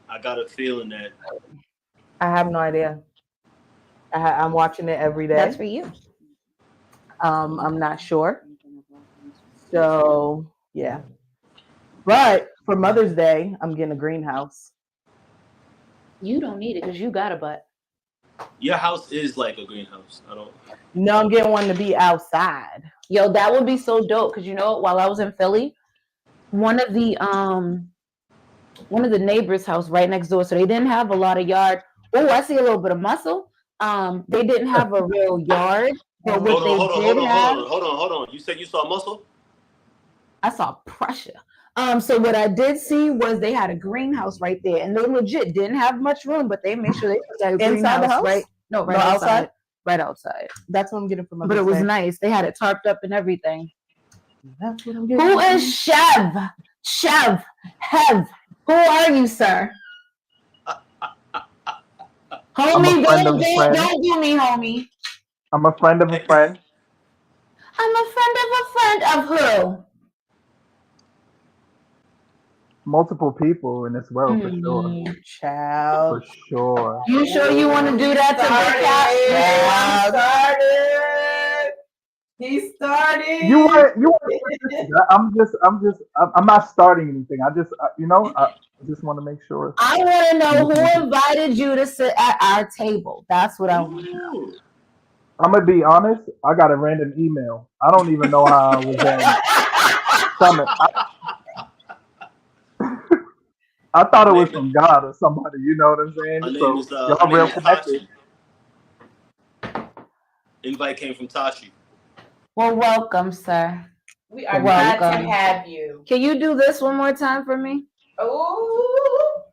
I got a feeling that. I have no idea. I'm watching it every day. That's for you. I'm not sure. So yeah. But for Mother's Day, I'm getting a greenhouse. You don't need it because you got a butt. Your house is like a greenhouse. I don't. No, I'm getting one to be outside. Yo, that would be so dope because while I was in Philly, one of the neighbors' house right next door, so they didn't have a lot of yard. Oh, I see a little bit of muscle. They didn't have a real yard, but what Hold on. You said you saw muscle? I saw pressure. So what I did see was they had a greenhouse right there, and they legit didn't have much room, but they made sure they put that inside the house, right? No, right outside. Right outside. That's what I'm getting from. But it was nice. They had it tarped up and everything. That's what I'm getting. Who is Chev? Hev. Who are you, sir? Homie, don't do me, homie. I'm a friend of a friend. I'm a friend of a friend of who? Multiple people in this world, for sure. Child. For sure. You sure you want to do that to He started. You want? I'm not starting anything. I just want to make sure. I want to know who invited you to sit at our table. That's what I want to know. I'm gonna be honest. I got a random email. I don't even know how I was in Summit. I thought it was from God or somebody. You know what I'm saying? Y'all real connected. Invite came from Tashi. Well, welcome, sir. We are glad to have you. Can you do this one more time for me? Oh,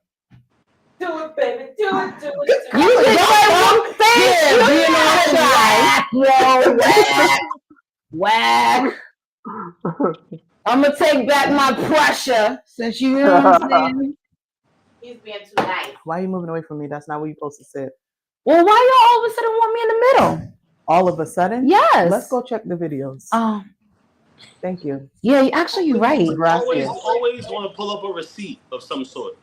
do it, baby, do it. You whack. I'm gonna take back my pressure since you know what I'm saying. He's being too nice. Why are you moving away from me? That's not where you're supposed to sit. Well, why y'all all of a sudden want me in the middle? All of a sudden? Yes. Let's go check the videos. Thank you. Yeah, actually, you're right. Always want to pull up a receipt of some sort.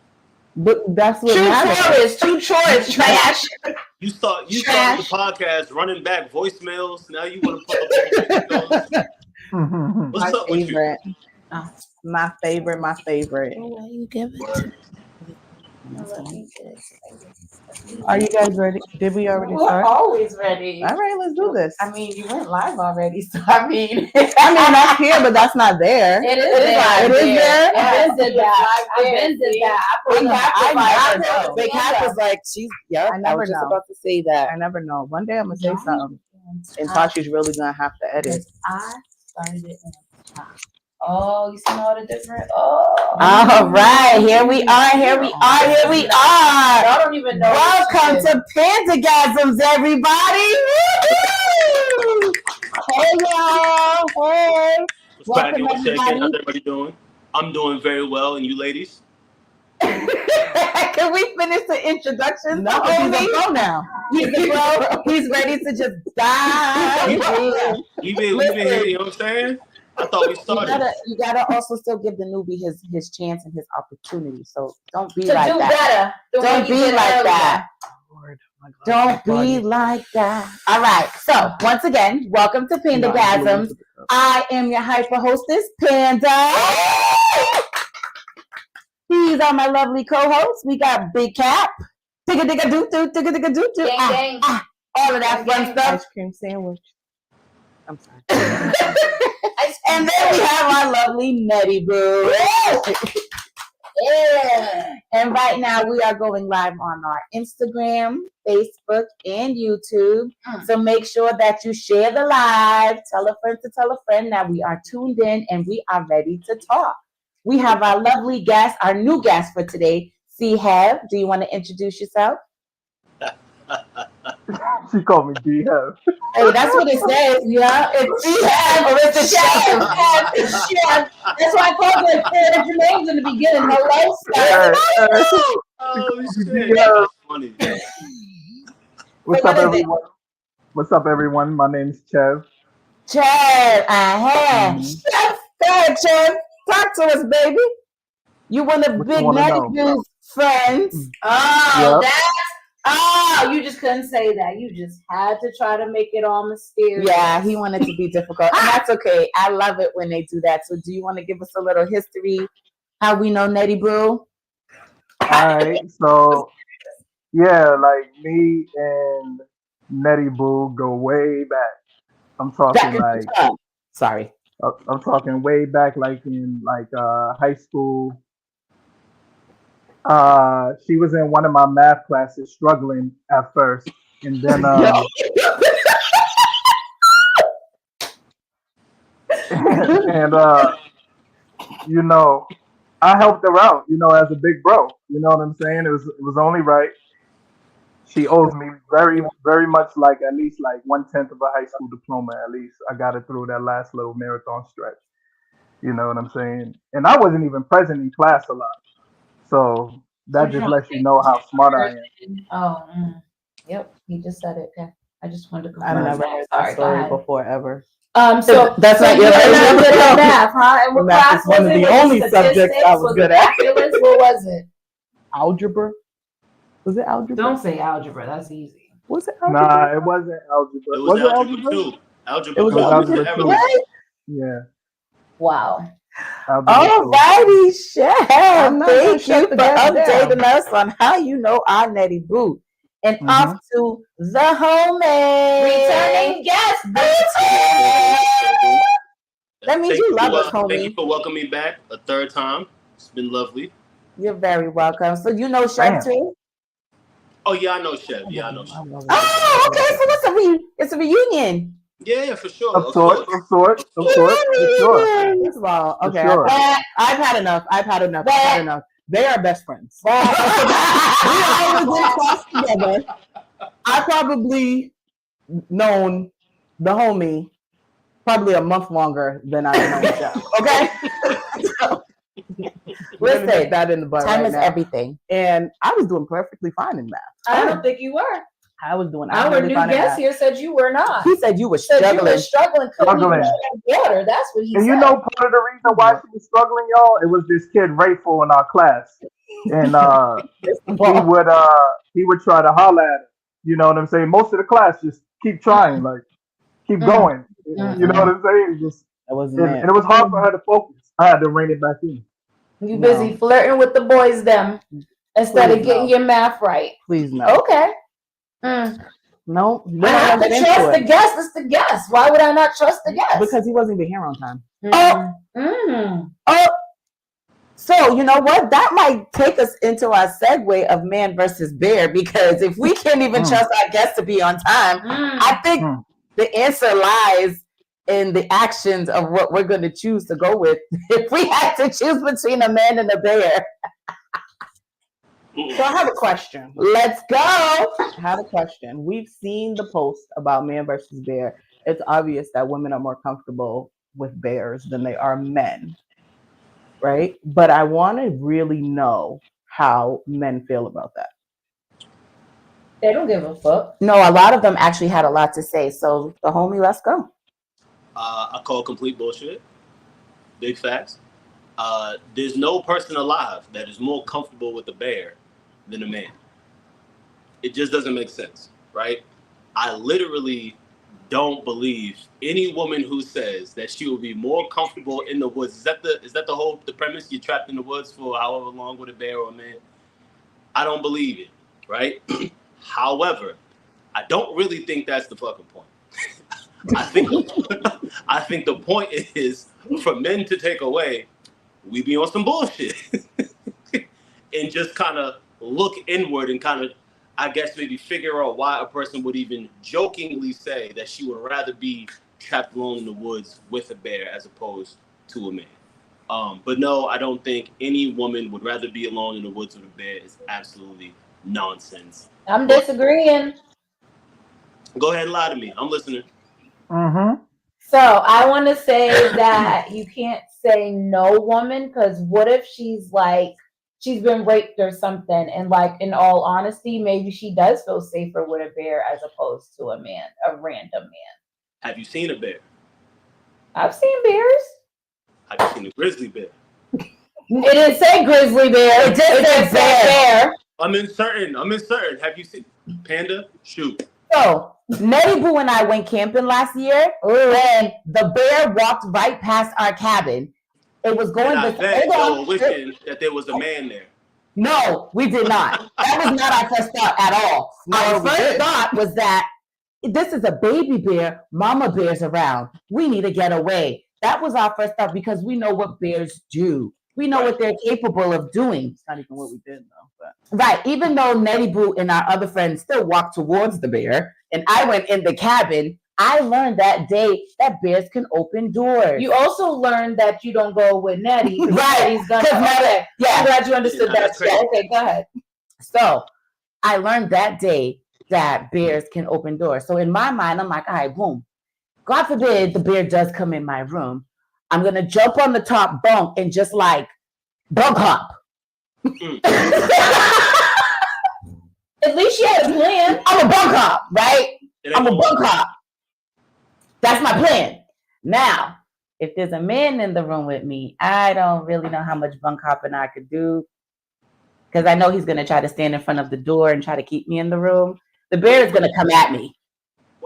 But that's what matters. Two chores, trash. You started the podcast running back voicemails. Now you want to pull up What's up with you? My favorite. Why you give it to me? Are you guys ready? Did we already start? We're always ready. All right, let's do this. I mean, you went live already, so I mean that's here, but that's not there. It is there. It is there. I've been did that. Big Hat was like, she's. Yeah, I never was just about to say that. I never know. One day I'm gonna say something, and Tashi's really gonna have to edit. I started it in the top. Oh, you see all the different. Oh. All right, here we are. Y'all don't even know. Welcome to Pandagasms, everybody. Woo-hoo! Hey, y'all. Hey. What's cracking? What's shaking? How's everybody doing? I'm doing very well, and you ladies? Can we finish the introduction? No, he's a pro now. He's a pro. He's ready to just die. We've been here, you know what I'm saying? I thought we started. You gotta also still give the newbie his chance and his opportunity. So don't be to like do that. Better. Don't be like that. Lord, my God, don't be like that. All right. So once again, welcome to Pandagasms. I am your hyper hostess, Panda. These are my lovely co-hosts. We got Big Cap, all of that fun stuff. Ice cream sandwich. I'm sorry. And then we have our lovely Nettie Boo. Yeah. And right now we are going live on our Instagram, Facebook, and YouTube. So make sure that you share the live. Tell a friend to tell a friend that we are tuned in and we are ready to talk. We have our lovely guest, our new guest for today, C-Have. Do you want to introduce yourself? She called me D-Have. Hey, that's what it says. Yeah, it's C-Have or it's a chef. That's why I called it your names in the beginning. No love. Oh, shit. That's funny. What's up, everyone? My name's Chev. Chev, Chef, go ahead, Chev. Talk to us, baby. You one of Big Nettie Boo's friends. Oh, Yep. you just couldn't say that. You just had to try to make it all mysterious. Yeah, he wanted to be difficult. And that's okay. I love it when they do that. So do you want to give us a little history? How we know Nettie Boo? Alright, so yeah, like me and Nettie Boo go way back. I'm Back talking in the like time. Sorry. I'm talking way back, like in high school. She was in one of my math classes, struggling at first, and then and you know, I helped her out, as a big bro. You know what I'm saying? It was only right. She owes me very, very much, like at least like 1/10 of a high school diploma. At least I got her through that last little marathon stretch. You know what I'm saying? And I wasn't even present in class a lot, so So that you just don't lets you think know how smart I am. person- Oh, yep. He just said it. Okay. I just wanted to I've confirm. never that. heard Sorry, that story go ahead. before ever. So That's not you your were not version. good at math, huh? And what Math class is one was of it? the Was it only subjects I statistics? was Was good it at. calculus? What was it? Algebra? Was it algebra? Don't say algebra. That's easy. Was it algebra? Nah, it wasn't algebra. It was Was it algebra algebra? too. It Algebra was It was two was algebra. algebra everything. two. Yeah, Wow. algebra two. Alrighty, Chef. I'm not gonna Thank you shut for the guest updating down. us on how you know our Nettie Boo. And off to the homie. Returning guest. That means you love us, Thank you homie. for welcoming me back a third time. It's been lovely. You're very welcome. So you know Chef Damn. too? Oh yeah, I know Chef. Yeah, I know Chef. Oh, okay. So it's a reunion. Yeah, for sure. Of sorts, for sure. First of all, For okay, sure. I've had enough. They are best friends. We always in class together. I probably known the homie probably a month longer than I've known Chef. Okay? So, Listen, nip that in the butt time right is now. everything. And I was doing perfectly fine in math. I don't think you were. I was doing Our absolutely new fine in guest math. here said you were not. He said you were Said you were struggling. struggling cooking water. That's what he And said. you know, part of the reason why she was struggling, y'all, it was this kid Rayful in our class, and he would try to holler at her. You know what I'm saying? Most of the class just keep trying, like keep going. You know what I'm saying? Just That wasn't and it. it was hard for her to focus. I had to rein it back in. You busy flirting with the boys them instead of getting your math right. Please no. Okay. No. I have to trust the guest. It's the guest. Why would I not trust the guest? Because he wasn't even here on time. So you know what? That might take us into our segue of man versus bear, because if we can't even trust our guests to be on time, I think the answer lies in the actions of what we're going to choose to go with. If we had to choose between a man and a bear. So I have a question. Let's go. I have a question. We've seen the post about man versus bear. It's obvious that women are more comfortable with bears than they are men, right? But I want to really know how men feel about that. They don't give a fuck. No, a lot of them actually had a lot to say. So the homie, let's go. I call complete bullshit. Big facts. There's no person alive that is more comfortable with a bear than a man. It just doesn't make sense, right? I literally don't believe any woman who says that she will be more comfortable in the woods. Is that the premise? You're trapped in the woods for however long with a bear or a man? I don't believe it, right? However, I don't really think that's the fucking point. I think the point is for men to take away, we be on some bullshit and just kind of look inward and kind of, I guess, maybe figure out why a person would even jokingly say that she would rather be trapped alone in the woods with a bear as opposed to a man. But no, I don't think any woman would rather be alone in the woods with a bear. Is absolutely nonsense. I'm disagreeing. Go ahead and lie to me. I'm listening. So I want to say that you can't say no woman, because what if she's like, she's been raped or something, and like, in all honesty, maybe she does feel safer with a bear as opposed to a man, a random man. Have you seen a bear? I've seen bears. Have you seen a grizzly bear? It didn't say grizzly bear. It just said bear. I'm uncertain. Have you seen Panda? Shoot. So Nettie Boo and I went camping last year, and the bear walked right past our cabin. It was going. And I bet y'all wishing that there was a man there. No, we did not. That was not our first thought at all. Our first thought was that this is a baby bear. Mama bear's around. We need to get away. That was our first thought because we know what bears do. We know what they're capable of doing. It's not even what we did though. But. Right. Even though Nettie Boo and our other friends still walked towards the bear, and I went in the cabin, I learned that day that bears can open doors. You also learned that you don't go with Nettie. Right. He's gonna. Okay. Yeah. I'm glad you understood that. Yeah, okay, go ahead. So I learned that day that bears can open doors. So in my mind, I'm like, all right, boom. God forbid the bear does come in my room. I'm gonna jump on the top bunk and just like bunk hop. At least she had a plan. I'm a bunk hop, right? I'm a bunk hop. That's my plan. Now, if there's a man in the room with me, I don't really know how much bunk hopping I could do. Because I know he's gonna try to stand in front of the door and try to keep me in the room. The bear is gonna come at me.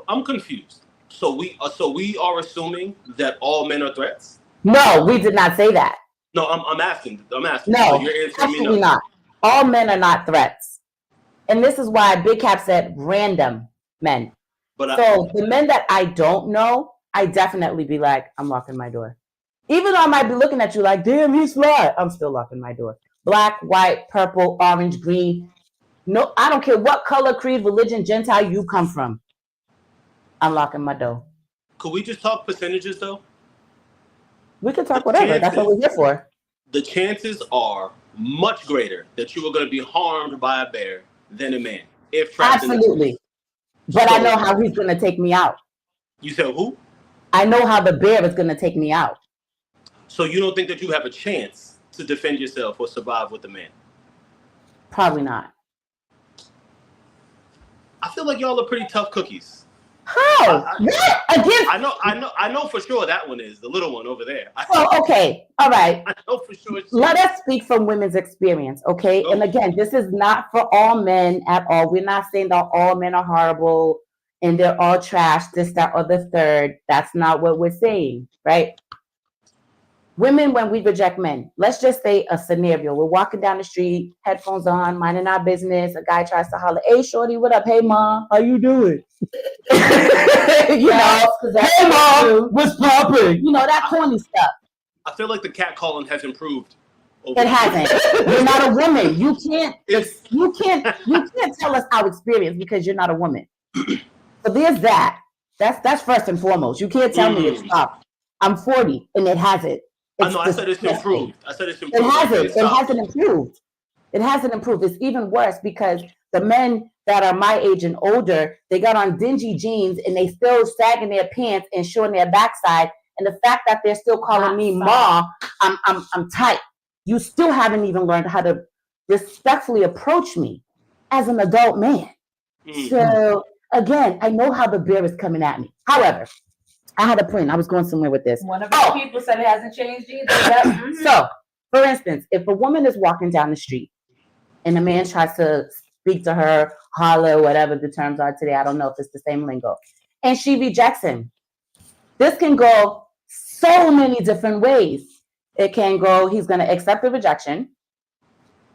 I'm confused. So we are assuming that all men are threats? No, we did not say that. No, I'm asking. No, so you're answering absolutely me no. not. All men are not threats. And this is why Big Cap said random men. But the men that I don't know, I definitely be like, I'm locking my door. Even though I might be looking at you like, damn, he's fly. I'm still locking my door. Black, white, purple, orange, green. No, I don't care what color, creed, religion, Gentile you come from. I'm locking my door. Could we just talk percentages though? We can talk whatever. That's what we're here for. The chances are much greater that you are going to be harmed by a bear than a man. If trapped absolutely. But I know how he's going to take me out. You said who? I know how the bear is going to take me out. So you don't think that you have a chance to defend yourself or survive with a man? Probably not. I feel like y'all are pretty tough cookies. How? What? Against? I know for sure that one is the little one over there. Oh, okay. All right. I know for sure. Let us speak from women's experience, okay? And again, this is not for all men at all. We're not saying that all men are horrible and they're all trash, this, that, or the third. That's not what we're saying, right? Women, when we reject men, let's just say a scenario. We're walking down the street, headphones on, minding our business. A guy tries to holler, hey, shorty, what up? Hey, mom, how you doing? Hey, mom, what's poppin'? You know, that corny stuff. I feel like the cat calling has improved. It hasn't. You're not a woman. You can't tell us our experience because you're not a woman. So there's that. That's first and foremost. You can't tell me it's stopped. I'm 40 and it hasn't. I said it's improved. It hasn't. It hasn't improved. It hasn't improved. It's even worse because the men that are my age and older, they got on dingy jeans and they still sagging their pants and showing their backside. And the fact that they're still calling me ma, I'm tight. You still haven't even learned how to respectfully approach me as an adult man. So again, I know how the bear is coming at me. However, I had a point. I was going somewhere with this. One of our people said it hasn't changed either. So, for instance, if a woman is walking down the street and a man tries to speak to her, holler, whatever the terms are today, I don't know if it's the same lingo, and she rejects him, this can go so many different ways. It can go, he's going to accept the rejection.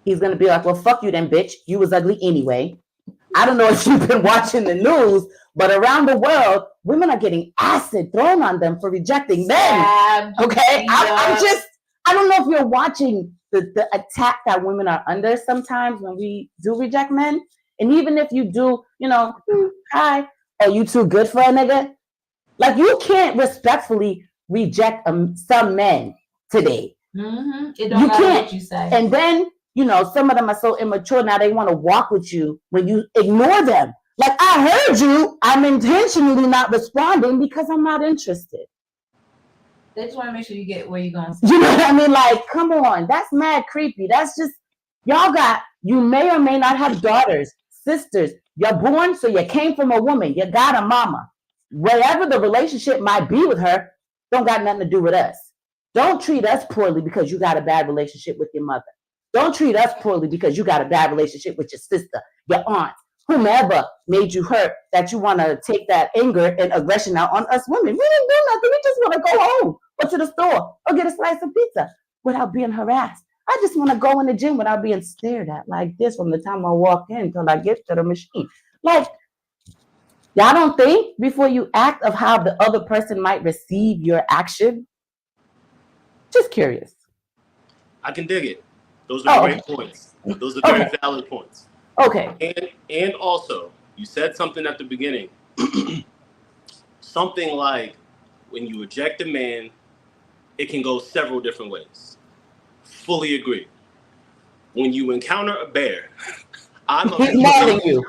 He's going to be like, well, fuck you then, bitch. You was ugly anyway. I don't know if you've been watching the news, but around the world, women are getting acid thrown on them for rejecting men. Okay? I don't know if you're watching the attack that women are under sometimes when we do reject men. And even if you do, hi, are you too good for a nigga? Like, you can't respectfully reject some men today. It don't matter what you say. And then, some of them are so immature now they want to walk with you when you ignore them. Like, I heard you. I'm intentionally not responding because I'm not interested. They just want to make sure you get where you're going. You know what I mean? Like, come on. That's mad creepy. That's just, you may or may not have daughters, sisters. You're born, so you came from a woman. You got a mama. Whatever the relationship might be with her, don't got nothing to do with us. Don't treat us poorly because you got a bad relationship with your mother. Don't treat us poorly because you got a bad relationship with your sister, your aunt, whomever made you hurt, that you want to take that anger and aggression out on us women. We didn't do nothing. We just want to go home or to the store or get a slice of pizza without being harassed. I just want to go in the gym without being stared at like this from the time I walk in until I get to the machine. Like, y'all don't think before you act of how the other person might receive your action? Just curious. I can dig it. Those are great points. Those are very valid points. Okay. And also, you said something at the beginning. Something like, when you reject a man, it can go several different ways. Fully agree. When you encounter a bear, He's mauling you.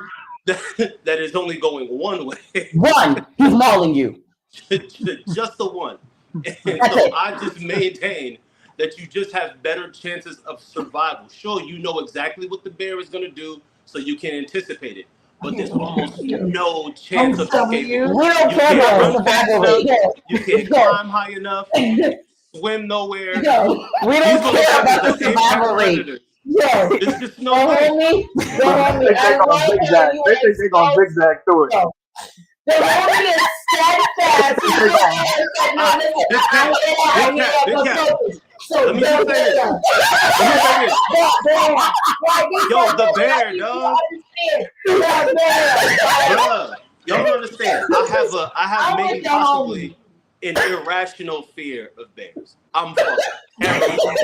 That is only going one way. One. He's mauling you. Just the one. And so I just maintain that you just have better chances of survival. Sure, you know exactly what the bear is going to do, so you can anticipate it. But there's almost no chance of escaping. We don't care about survival rate. You can't climb high enough. You can't swim nowhere. We don't care about the survival rate. Yes. There's just no way. They think they're gonna zigzag through it. The homie is steadfast. Let me just say this. Yo, the bear, dog. Bruh, y'all don't understand. I have maybe possibly an irrational fear of bears. I'm fucking terrible of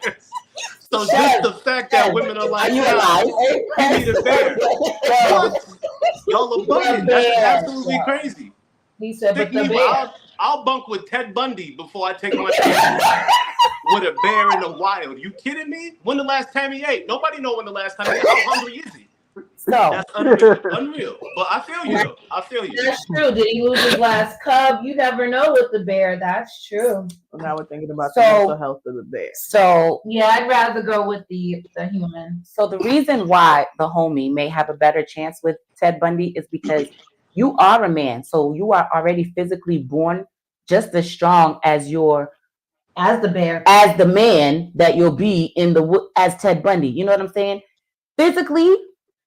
bears. So just the fact that women are like, you need a bear. What? Y'all are bugging. That's absolutely crazy. He said, but the bear. I'll bunk with Ted Bundy before I take my chance with a bear in the wild. You kidding me? When the last time he ate? Nobody know when the last time he ate. How hungry is he? So that's unreal. But I feel you though. I feel you. That's true. Did he lose his last cub? You never know with the bear. That's true. Now we're thinking about the mental health of the bear. So yeah, I'd rather go with the human. So the reason why the homie may have a better chance with Ted Bundy is because you are a man. So you are already physically born just as strong as the man that you'll be as Ted Bundy. You know what I'm saying? Physically,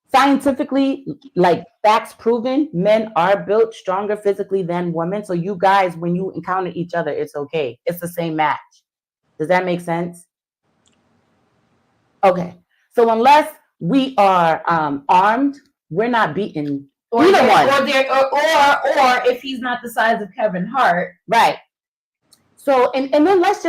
scientifically, like facts proven, men are built stronger physically than women. So you guys, when you encounter each other, it's okay. It's the same match. Does that make sense? Okay. So unless we are armed, we're not beating either one. Or if he's not the size of Kevin Hart. Right. So and then let's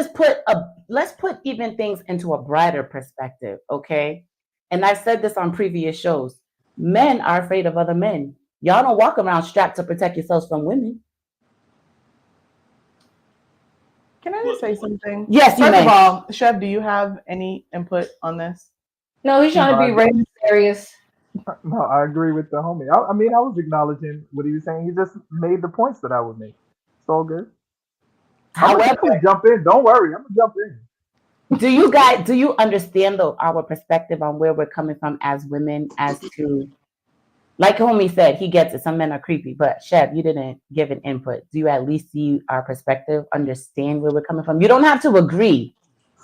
put even things into a brighter perspective, okay? And I've said this on previous shows. Men are afraid of other men. Y'all don't walk around strapped to protect yourselves from women. Can I just say something? Yes, you may. First of all, Chef, do you have any input on this? No, he's trying to be really serious. No, I agree with the homie. I mean, I was acknowledging what he was saying. He just made the points that I would make. It's all good. I'm gonna jump in. Don't worry, I'm gonna jump in. Do you understand our perspective on where we're coming from as women, as to, like homie said, he gets it. Some men are creepy, but Chef, you didn't give an input. Do you at least see our perspective, understand where we're coming from? You don't have to agree.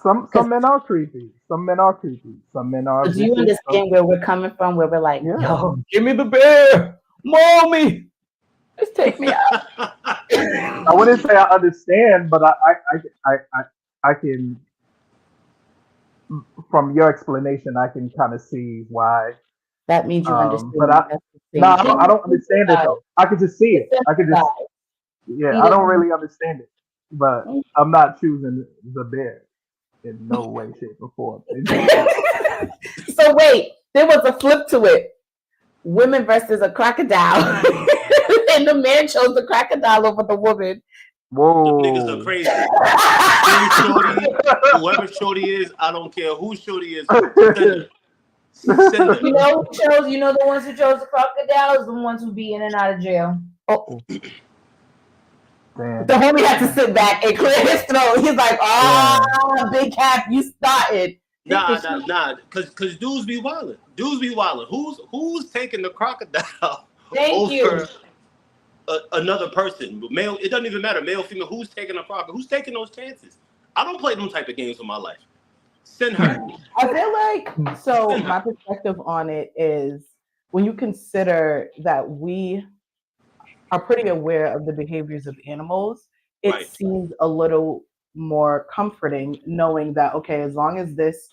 Some men are creepy. Some men are creepy. Some men are. Do you understand where we're coming from? Where we're like, yo, give me the bear, mommy. Just take me out. I wouldn't say I understand, but I can. From your explanation, I can kind of see why. That means you understand. But I don't understand it though. I can just see it. I don't really understand it, but I'm not choosing the bear in no way, shape, or form. So wait, there was a flip to it. Women versus a crocodile. And the man chose the crocodile over the woman. Whoa. The niggas are crazy. Whoever Shorty is, I don't care who Shorty is. Send her. You know who chose? You know the ones who chose the crocodiles, the ones who be in and out of jail. Oh. Damn. The homie had to sit back and clear his throat. He's like, big cap, you started. Nah. Cause dudes be wildin'. Who's taking the crocodile? Thank you. another person, male. It doesn't even matter, male, female. Who's taking a crocodile? Who's taking those chances? I don't play them type of games with my life. Send her. I feel like, so my perspective on it is when you consider that we are pretty aware of the behaviors of animals, it Right. seems a little more comforting knowing that, okay, as long as this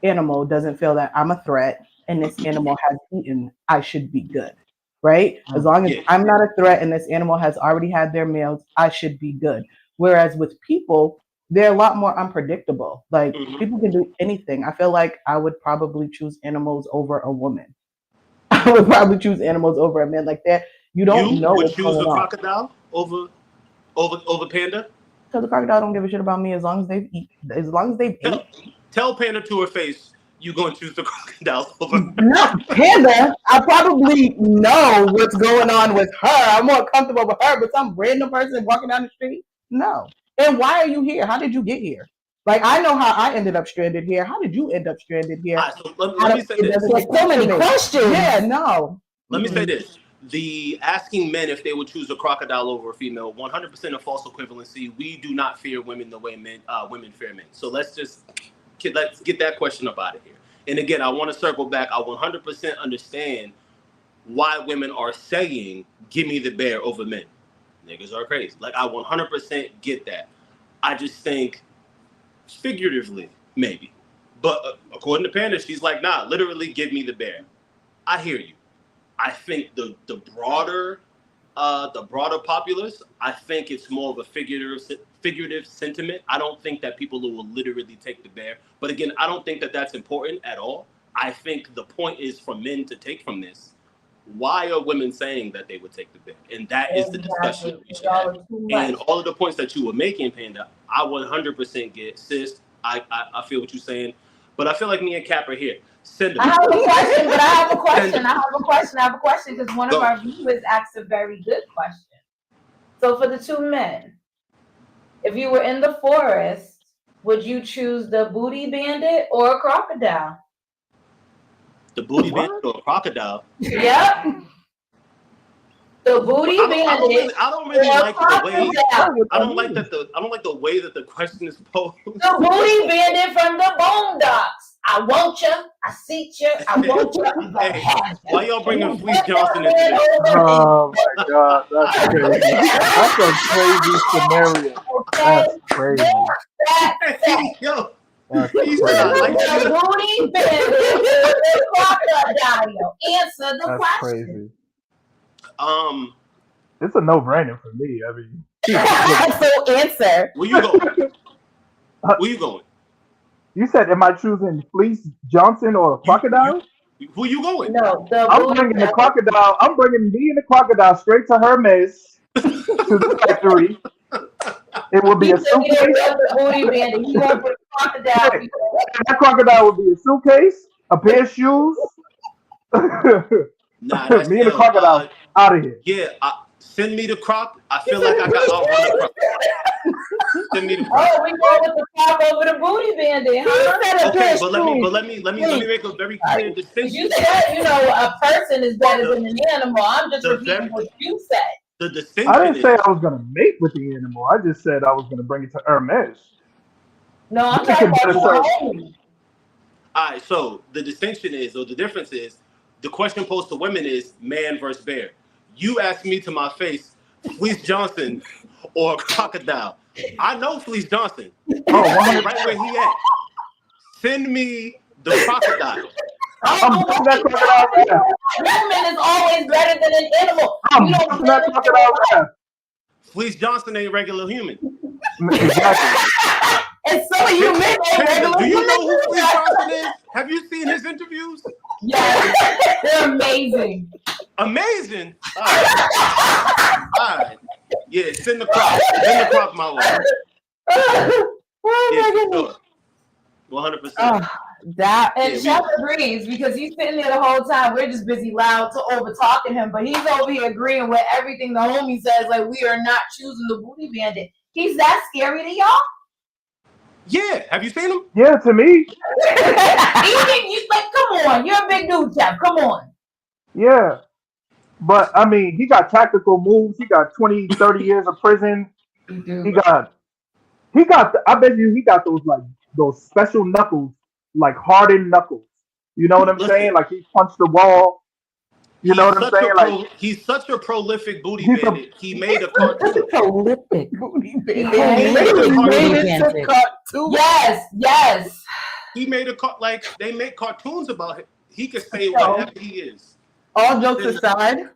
animal doesn't feel that I'm a threat and this animal has eaten, I should be good, right? As long as Yeah. I'm not a threat and this animal has already had their meals, I should be good. Whereas with people, they're a lot more unpredictable. Like people can do anything. I feel like I would probably choose animals over a woman. I would probably choose animals over a man. Like that, you don't know would what's choose going a on. crocodile over panda? Because the crocodile don't give a shit about me as long as they've ate. Tell Panda to her face you gonna choose the crocodile over Not Panda. I probably know what's going on with her. I'm more comfortable with her, but some random person walking down the street, no. And why are you here? How did you get here? Like, I know how I ended up stranded here. How did you end up stranded here? Right, so let me say this. There's so many questions. Yeah, no. Let me say this. The asking men if they would choose a crocodile over a female, 100% of false equivalency. We do not fear women the way women fear men. So let's get that question up out of here. And again, I want to circle back. I 100% understand why women are saying, give me the bear over men. Niggas are crazy. Like, I 100% get that. I just think figuratively, maybe. But according to Panda, she's like, nah, literally give me the bear. I hear you. I think the broader populace, I think it's more of a figurative sentiment. I don't think that people will literally take the bear. But again, I don't think that that's important at all. I think the point is for men to take from this. Why are women saying that they would take the bear? And that is the discussion that we should have. And all of the points that you were making, Panda, I 100% get. Sis, I feel what you're saying. But I feel like me and Cap are here. I have a question, but I have a question because one of our viewers asked a very good question. So for the two men, if you were in the forest, would you choose the booty bandit or a crocodile? The booty bandit or a crocodile? Yep. The booty bandit. I don't really like the way. I don't like the way that the question is posed. The booty bandit from the Boondocks. I want you. I see you. I want you. Hey, why y'all bringing Fleece Johnson into this? Oh my God, that's crazy. That's a crazy scenario. That's crazy. Yo, that's he said I like the you. booty bandit. The crocodile. Answer the That's question. crazy. It's a no-brainer for me. I mean, So answer. Where you going? Where you going? You said, am I choosing Fleece Johnson or a crocodile? Who you going? No, I'm bringing the crocodile. I'm bringing me and the crocodile straight to Hermes to the factory. It will be a suitcase. The booty bandit. He won't put crocodile. That crocodile will be a suitcase, a pair of shoes. Nah, me and the crocodile out of here. Yeah, send me the croc. I feel like I got outrun the croc. Send me the croc. Oh, we go with the croc over the booty bandit, huh? Okay, but let me make a very clear distinction. You said, a person is better than an animal. I'm just repeating what you said. The distinction. I didn't say I was going to mate with the animal. I just said I was going to bring it to Hermes. No, I'm talking about your home. All right, so the distinction is, or the difference is, the question posed to women is man versus bear. You asked me to my face, Fleece Johnson or a crocodile. I know Fleece Johnson. Oh, right where he at. Send me the crocodile. I'm putting that crocodile there. Woman is always better than an animal. I'm putting that crocodile there. Fleece Johnson ain't regular human. Exactly. And some of you men ain't regular. Do you know who Fleece Johnson is? Have you seen his interviews? Yes, they're amazing. Amazing. All right. All right. Yeah, send the croc. Send the croc my way. Yeah, for sure. 100%. And Chef agrees because he's sitting there the whole time. We're just busy loud to over talking him, but he's over here agreeing with everything the homie says. Like, we are not choosing the booty bandit. He's that scary to y'all? Yeah. Have you seen him? Yeah, to me. Come on. You're a big dude, Chef. Come on. Yeah. But I mean, he got tactical moves. He got 20, 30 years of prison. You do. He got I bet you he got those special knuckles, like hardened knuckles. You know what I'm saying? Listen, Like he punched the wall. You know what I'm saying? Like he's such a prolific booty he's a bandit. He made a cartoon. Prolific. Booty He bandit. made made He a made cartoon. it to cartoon. Yes, yes. He made like they make cartoons about him. He could say So, whatever he is. all jokes aside,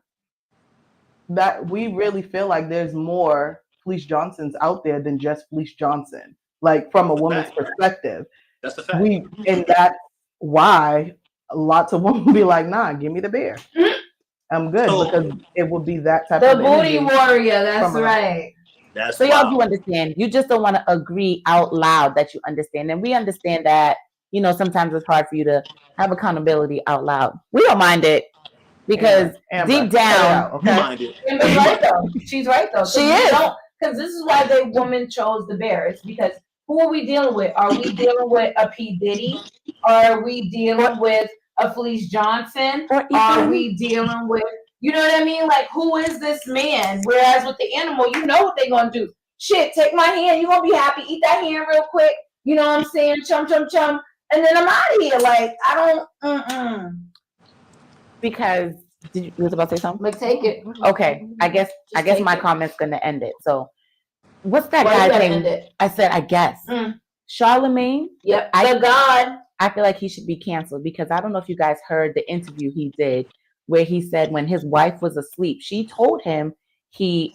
that we really feel like there's more Felice Johnsons out there than just Felice Johnson. Like from a woman's perspective, That's a fact. And that's why lots of women be like, "Nah, give me the beer. I'm good," So- because it would be that type The of booty energy. warrior, that's from a- right. That's So y'all do wild. understand. You just don't want to agree out loud that you understand. And we understand that, sometimes it's hard for you to have accountability out loud. We don't mind it because Amber, deep cut it down, out, You okay? mind it. Amber's right though. She's right though. She is. Because this is why the woman chose the bear. It's because who are we dealing with? Are we dealing with a P. Diddy? Are we dealing with a Felice Johnson? or Are even, we dealing with, you know what I mean? Like, who is this man? Whereas with the animal, you know what they're going to do. Shit, take my hand. You're going to be happy. Eat that hand real quick. You know what I'm saying? Chum, chum, chum. And then I'm out of here. Like, I don't, because you was about to say something? Like, take it. Okay, I guess take my it. comment's gonna end it. So, what's that Why you guy's gotta name? end it? I said, I guess. Charlemagne. Yep. I- The God. I feel like he should be canceled because I don't know if you guys heard the interview he did where he said when his wife was asleep, she told him he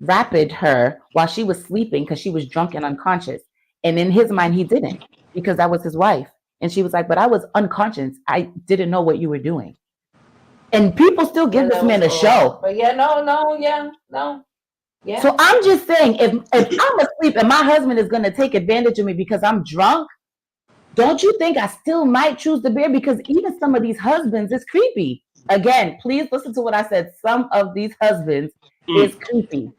rapid her while she was sleeping because she was drunk and unconscious. And in his mind, he didn't because that was his wife. And she was like, but I was unconscious. I didn't know what you were doing. And people still give this man a show. But yeah, no. Yeah. So I'm just saying, if I'm asleep and my husband is going to take advantage of me because I'm drunk, don't you think I still might choose the beer? Because even some of these husbands is creepy. Again, please listen to what I said. Some of these husbands is creepy.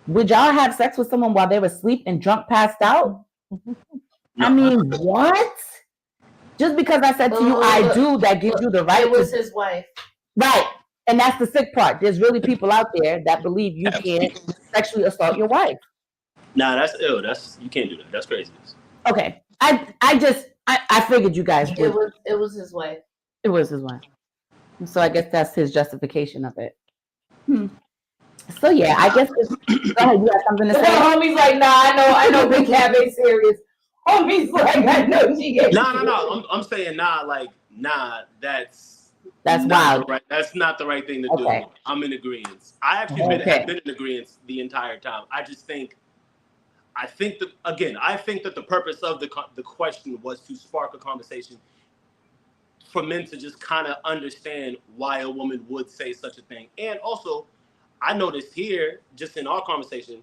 Would y'all have sex with someone while they were asleep and drunk, passed out? No. I mean, what? Just because I said to you, I do, that gives you the right It was to... his wife. Right. And that's the sick part. There's really people out there that believe you can't sexually assault your wife. Nah, that's ill. You can't do that. That's crazy. Okay. I figured you guys would. It was his wife. It was his wife. So I guess that's his justification of it. So yeah, I guess go ahead, you have something to say? Homie's like, nah, I know Big Cat ain't serious. Homie's like, I know she ain't. No. I'm saying that's That's not wild. right. That's not the right thing to do. I'm in agreement. I actually have been in agreement the entire time. I think that the purpose of the question was to spark a conversation for men to just kind of understand why a woman would say such a thing. And also, I noticed here, just in our conversation,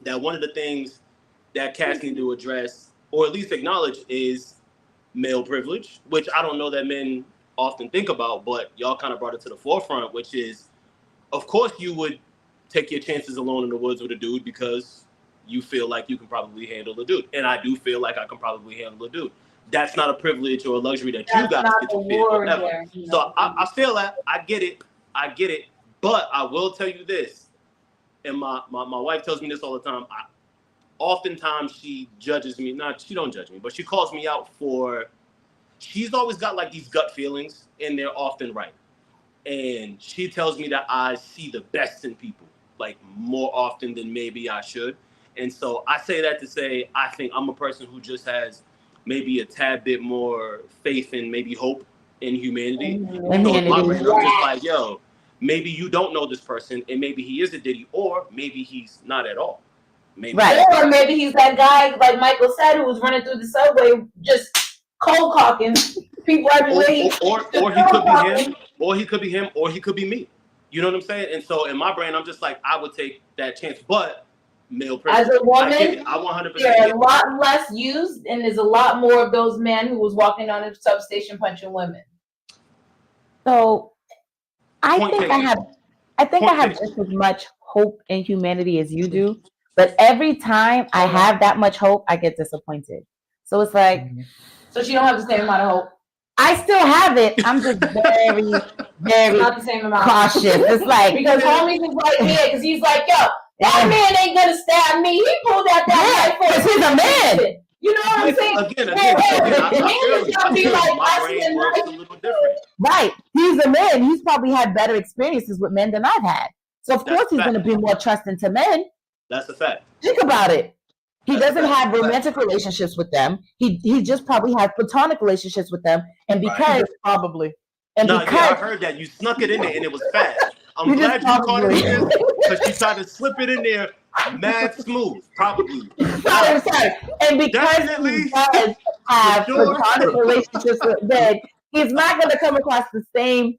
that one of the things that cats need to address, or at least acknowledge, is male privilege, which I don't know that men often think about, but y'all kind of brought it to the forefront, which is, of course, you would take your chances alone in the woods with a dude because you feel like you can probably handle a dude. And I do feel like I can probably handle a dude. That's not a privilege or a luxury that you guys get to feel. Whatever. So I feel that. I get it. But I will tell you this, and my wife tells me this all the time. Oftentimes she judges me. She don't judge me, but she calls me out for. She's always got like these gut feelings, and they're often right. And she tells me that I see the best in people, like more often than maybe I should. And so I say that to say I think I'm a person who just has maybe a tad bit more faith and maybe hope in humanity. And so in my brain, I'm just like, yo, maybe you don't know this person, and maybe he is a Diddy, or maybe he's not at all. Maybe. Right. Or maybe he's that guy, like Michael said, who was running through the subway, just cold cocking people everywhere. Or he could be him, or he could be him, or he could be me. You know what I'm saying? And so in my brain, I'm just like, I would take that chance. But male privilege. As a woman, I 100%. they're a lot less used, and there's a lot more of those men who was walking on a substation punching women. So I Point think taken. I have just as much hope in humanity as you do. But every time I have that much hope, I get disappointed. So it's like, so she don't have the same amount of hope. I still have it. I'm just very, very Not the same amount. cautious. It's like Because homies is like, yeah, because he's like, yo, that man ain't gonna stab me. He pulled out that knife because he's a man. You know what I'm saying? Again, I feel you. Gonna be like, My brain works a little different. Right. He's a man. He's probably had better experiences with men than I've had. So of course he's going to be more trusting to men. That's a fact. Think about it. He doesn't have romantic relationships with them. He just probably has platonic relationships with them. And because probably. And no, because yeah, I heard that. You snuck it in there and it was fast. I'm glad you caught it in there because you tried to slip it in there mad smooth, probably. Sorry. And because he does have platonic relationships with men, he's not going to come across the same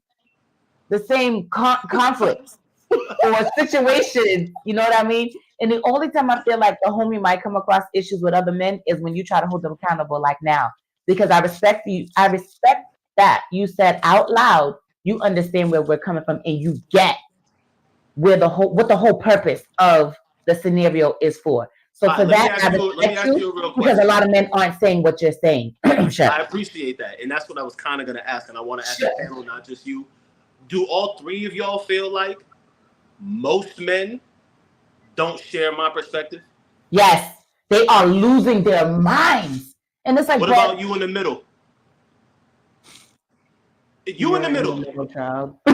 conflicts or situations. You know what I mean? And the only time I feel like the homie might come across issues with other men is when you try to hold them accountable, like now. Because I respect you. I respect that you said out loud, you understand where we're coming from and you get what the whole purpose of the scenario is for. So for that, I respect you because a lot of men aren't saying what you're saying. Sure. I appreciate that. And that's what I was kind of going to ask. And I want to ask the panel, not just you. Do all three of y'all feel like most men don't share my perspective? Yes. They are losing their minds. And it's like, what about you in the middle? You in the middle. Child. I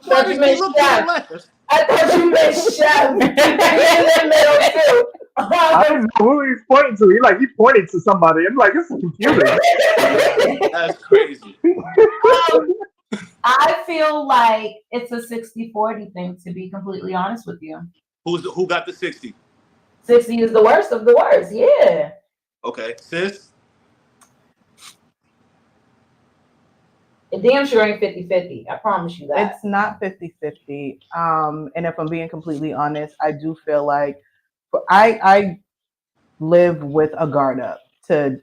thought you meant chef. I thought you meant chef. In the middle too. I didn't know who he's pointing to. He pointed to somebody. I'm like, this is confusing. That's crazy. I feel like it's a 60-40 thing, to be completely honest with you. Who got the 60? 60 is the worst of the worst, yeah. Okay, sis? It damn sure ain't 50-50. I promise you that. It's not 50-50. And if I'm being completely honest, I do feel like I live with a guard up to,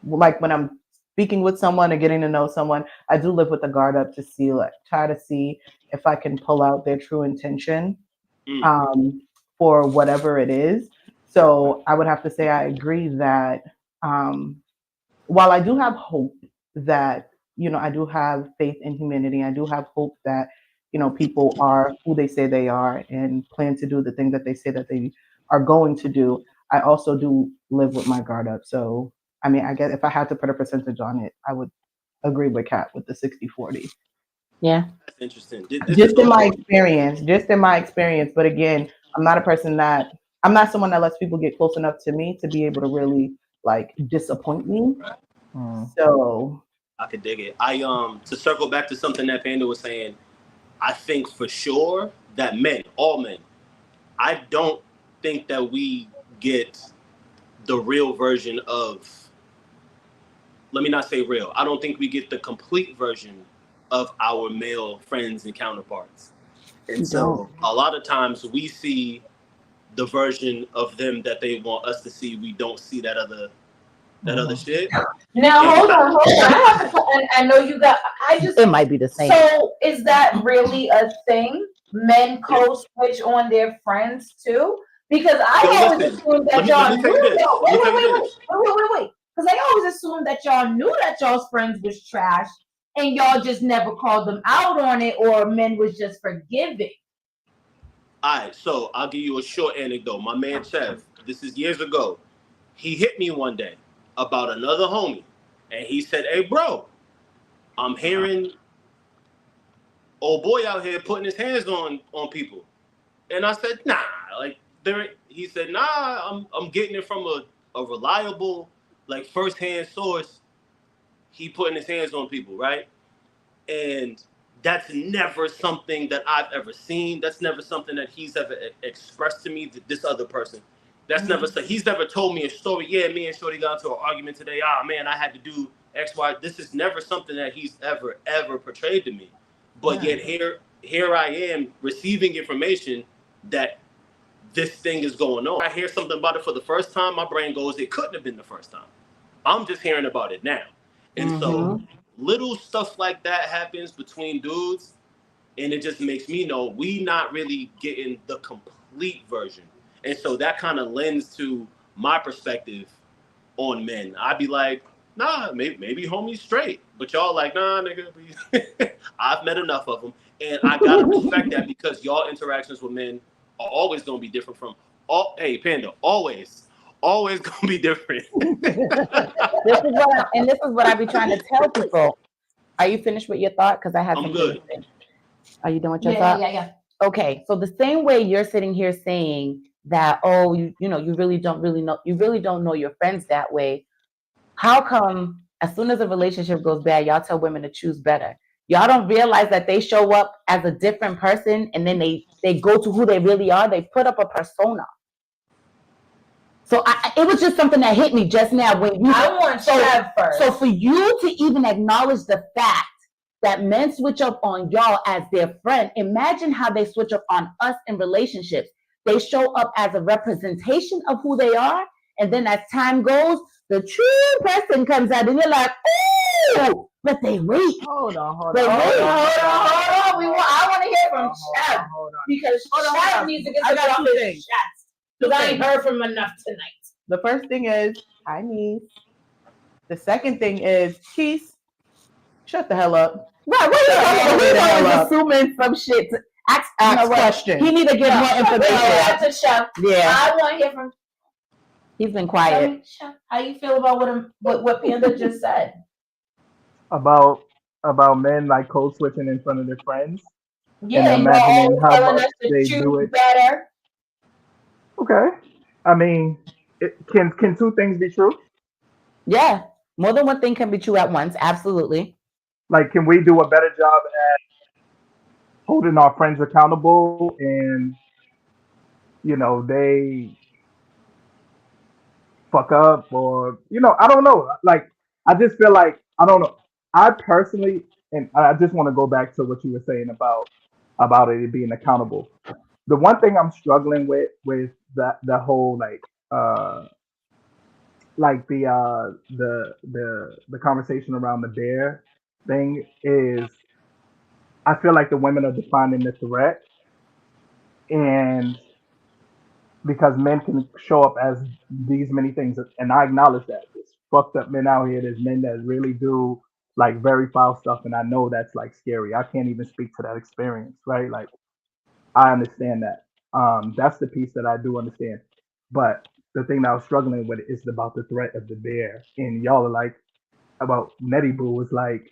like, when I'm speaking with someone and getting to know someone, I do live with a guard up to see, like, try to see if I can pull out their true intention for whatever it is. So I would have to say I agree that while I do have hope that, I do have faith in humanity, I do have hope that, people are who they say they are and plan to do the things that they say that they are going to do. I also do live with my guard up. So, I mean, I guess if I had to put a percentage on it, I would agree with Kat with the 60-40. Yeah. That's interesting. Just in my experience. But again, I'm not someone that lets people get close enough to me to be able to really, like, disappoint me. So I could dig it. To circle back to something that Panda was saying, I think for sure that all men, I don't think that we get the real version of, let me not say real, I don't think we get the complete version of our male friends and counterparts. And so a lot of times we see the version of them that they want us to see. We don't see that other shit. Now hold on. I know you got. It might be the same. So is that really a thing? Men code switch on their friends too? Because I always assumed that y'all knew. Wait. Because I always assumed that y'all knew that y'all's friends was trash, and y'all just never called them out on it, or men was just forgiving. All right, so I'll give you a short anecdote. My man Chev, this is years ago. He hit me one day about another homie, and he said, "Hey, bro, I'm hearing old boy out here putting his hands on people." And I said, "Nah." He said, "Nah, I'm getting it from a reliable, like, firsthand source. He putting his hands on people, right?" And that's never something that I've ever seen. That's never something that he's ever expressed to me, this other person. That's never so. He's never told me a story. Yeah, me and Shorty got into an argument today. Man, I had to do X, Y. This is never something that he's ever portrayed to me. But yet here I am receiving information that this thing is going on. I hear something about it for the first time. My brain goes, it couldn't have been the first time. I'm just hearing about it now. And so little stuff like that happens between dudes, and it just makes me know we not really getting the complete version. And so that kind of lends to my perspective on men. I'd be like, nah, maybe homie's straight, but y'all like, nah, nigga. I've met enough of them, and I gotta respect that because y'all interactions with men are always gonna be different from all. Hey, Panda, always gonna be different. This is what I be trying to tell people. Are you finished with your thought? Because I had I'm something to good. say. Are you done with your Yeah, thought? yeah, yeah. Okay, so the same way you're sitting here saying that, oh, you know, you really don't know your friends that way. How come as soon as a relationship goes bad, y'all tell women to choose better? Y'all don't realize that they show up as a different person and then they go to who they really are. They put up a persona. So it was just something that hit me just now when you. I want Chev first. So for you to even acknowledge the fact that men switch up on y'all as their friend, imagine how they switch up on us in relationships. They show up as a representation of who they are, and then as time goes, the true person comes out, and you're like, oh, but they wait. Hold on. Hold on. I want to hear from Chev because Chev needs to get I got off two his things. chest because I ain't heard from him enough tonight. The first thing is, hi, niece. The second thing is, Keith, shut the hell up. Right, what are you always assuming some shit? Ask questions. He need to get more information. That's a Chef. Yeah, I want to hear from. he's been quiet. Chef, how you feel about what Panda just said? about men like code switching in front of their friends and Yeah, you're imagining always how telling much us to they do choose it. better. Okay, I mean, can two things be true? Yeah, more than one thing can be true at once. Absolutely. Like, can we do a better job at holding our friends accountable and they fuck up or I don't know. Like, I just feel like I don't know. I personally, and I just want to go back to what you were saying about it being accountable. The one thing I'm struggling with that the whole uh like the conversation around the bear thing is I feel like the women are defining the threat, and because men can show up as these many things, and I acknowledge that there's fucked up men out here. There's men that really do like very foul stuff, and I know that's like scary. I can't even speak to that experience, right? Like, I understand that. That's the piece that I do understand. But the thing that I was struggling with is about the threat of the bear. And y'all are like, about Nettie Boo was like,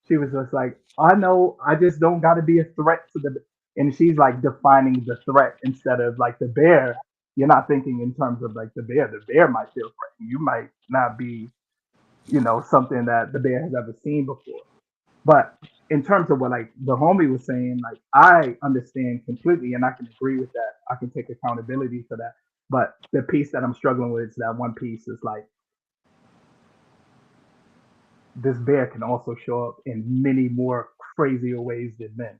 she was just like, I know, I just don't got to be a threat to the, and she's like defining the threat instead of like the bear. You're not thinking in terms of like the bear. The bear might feel threatened. You might not be, something that the bear has ever seen before. But in terms of what like the homie was saying, like I understand completely and I can agree with that. I can take accountability for that. But the piece that I'm struggling with is that one piece is like this bear can also show up in many more crazier ways than men.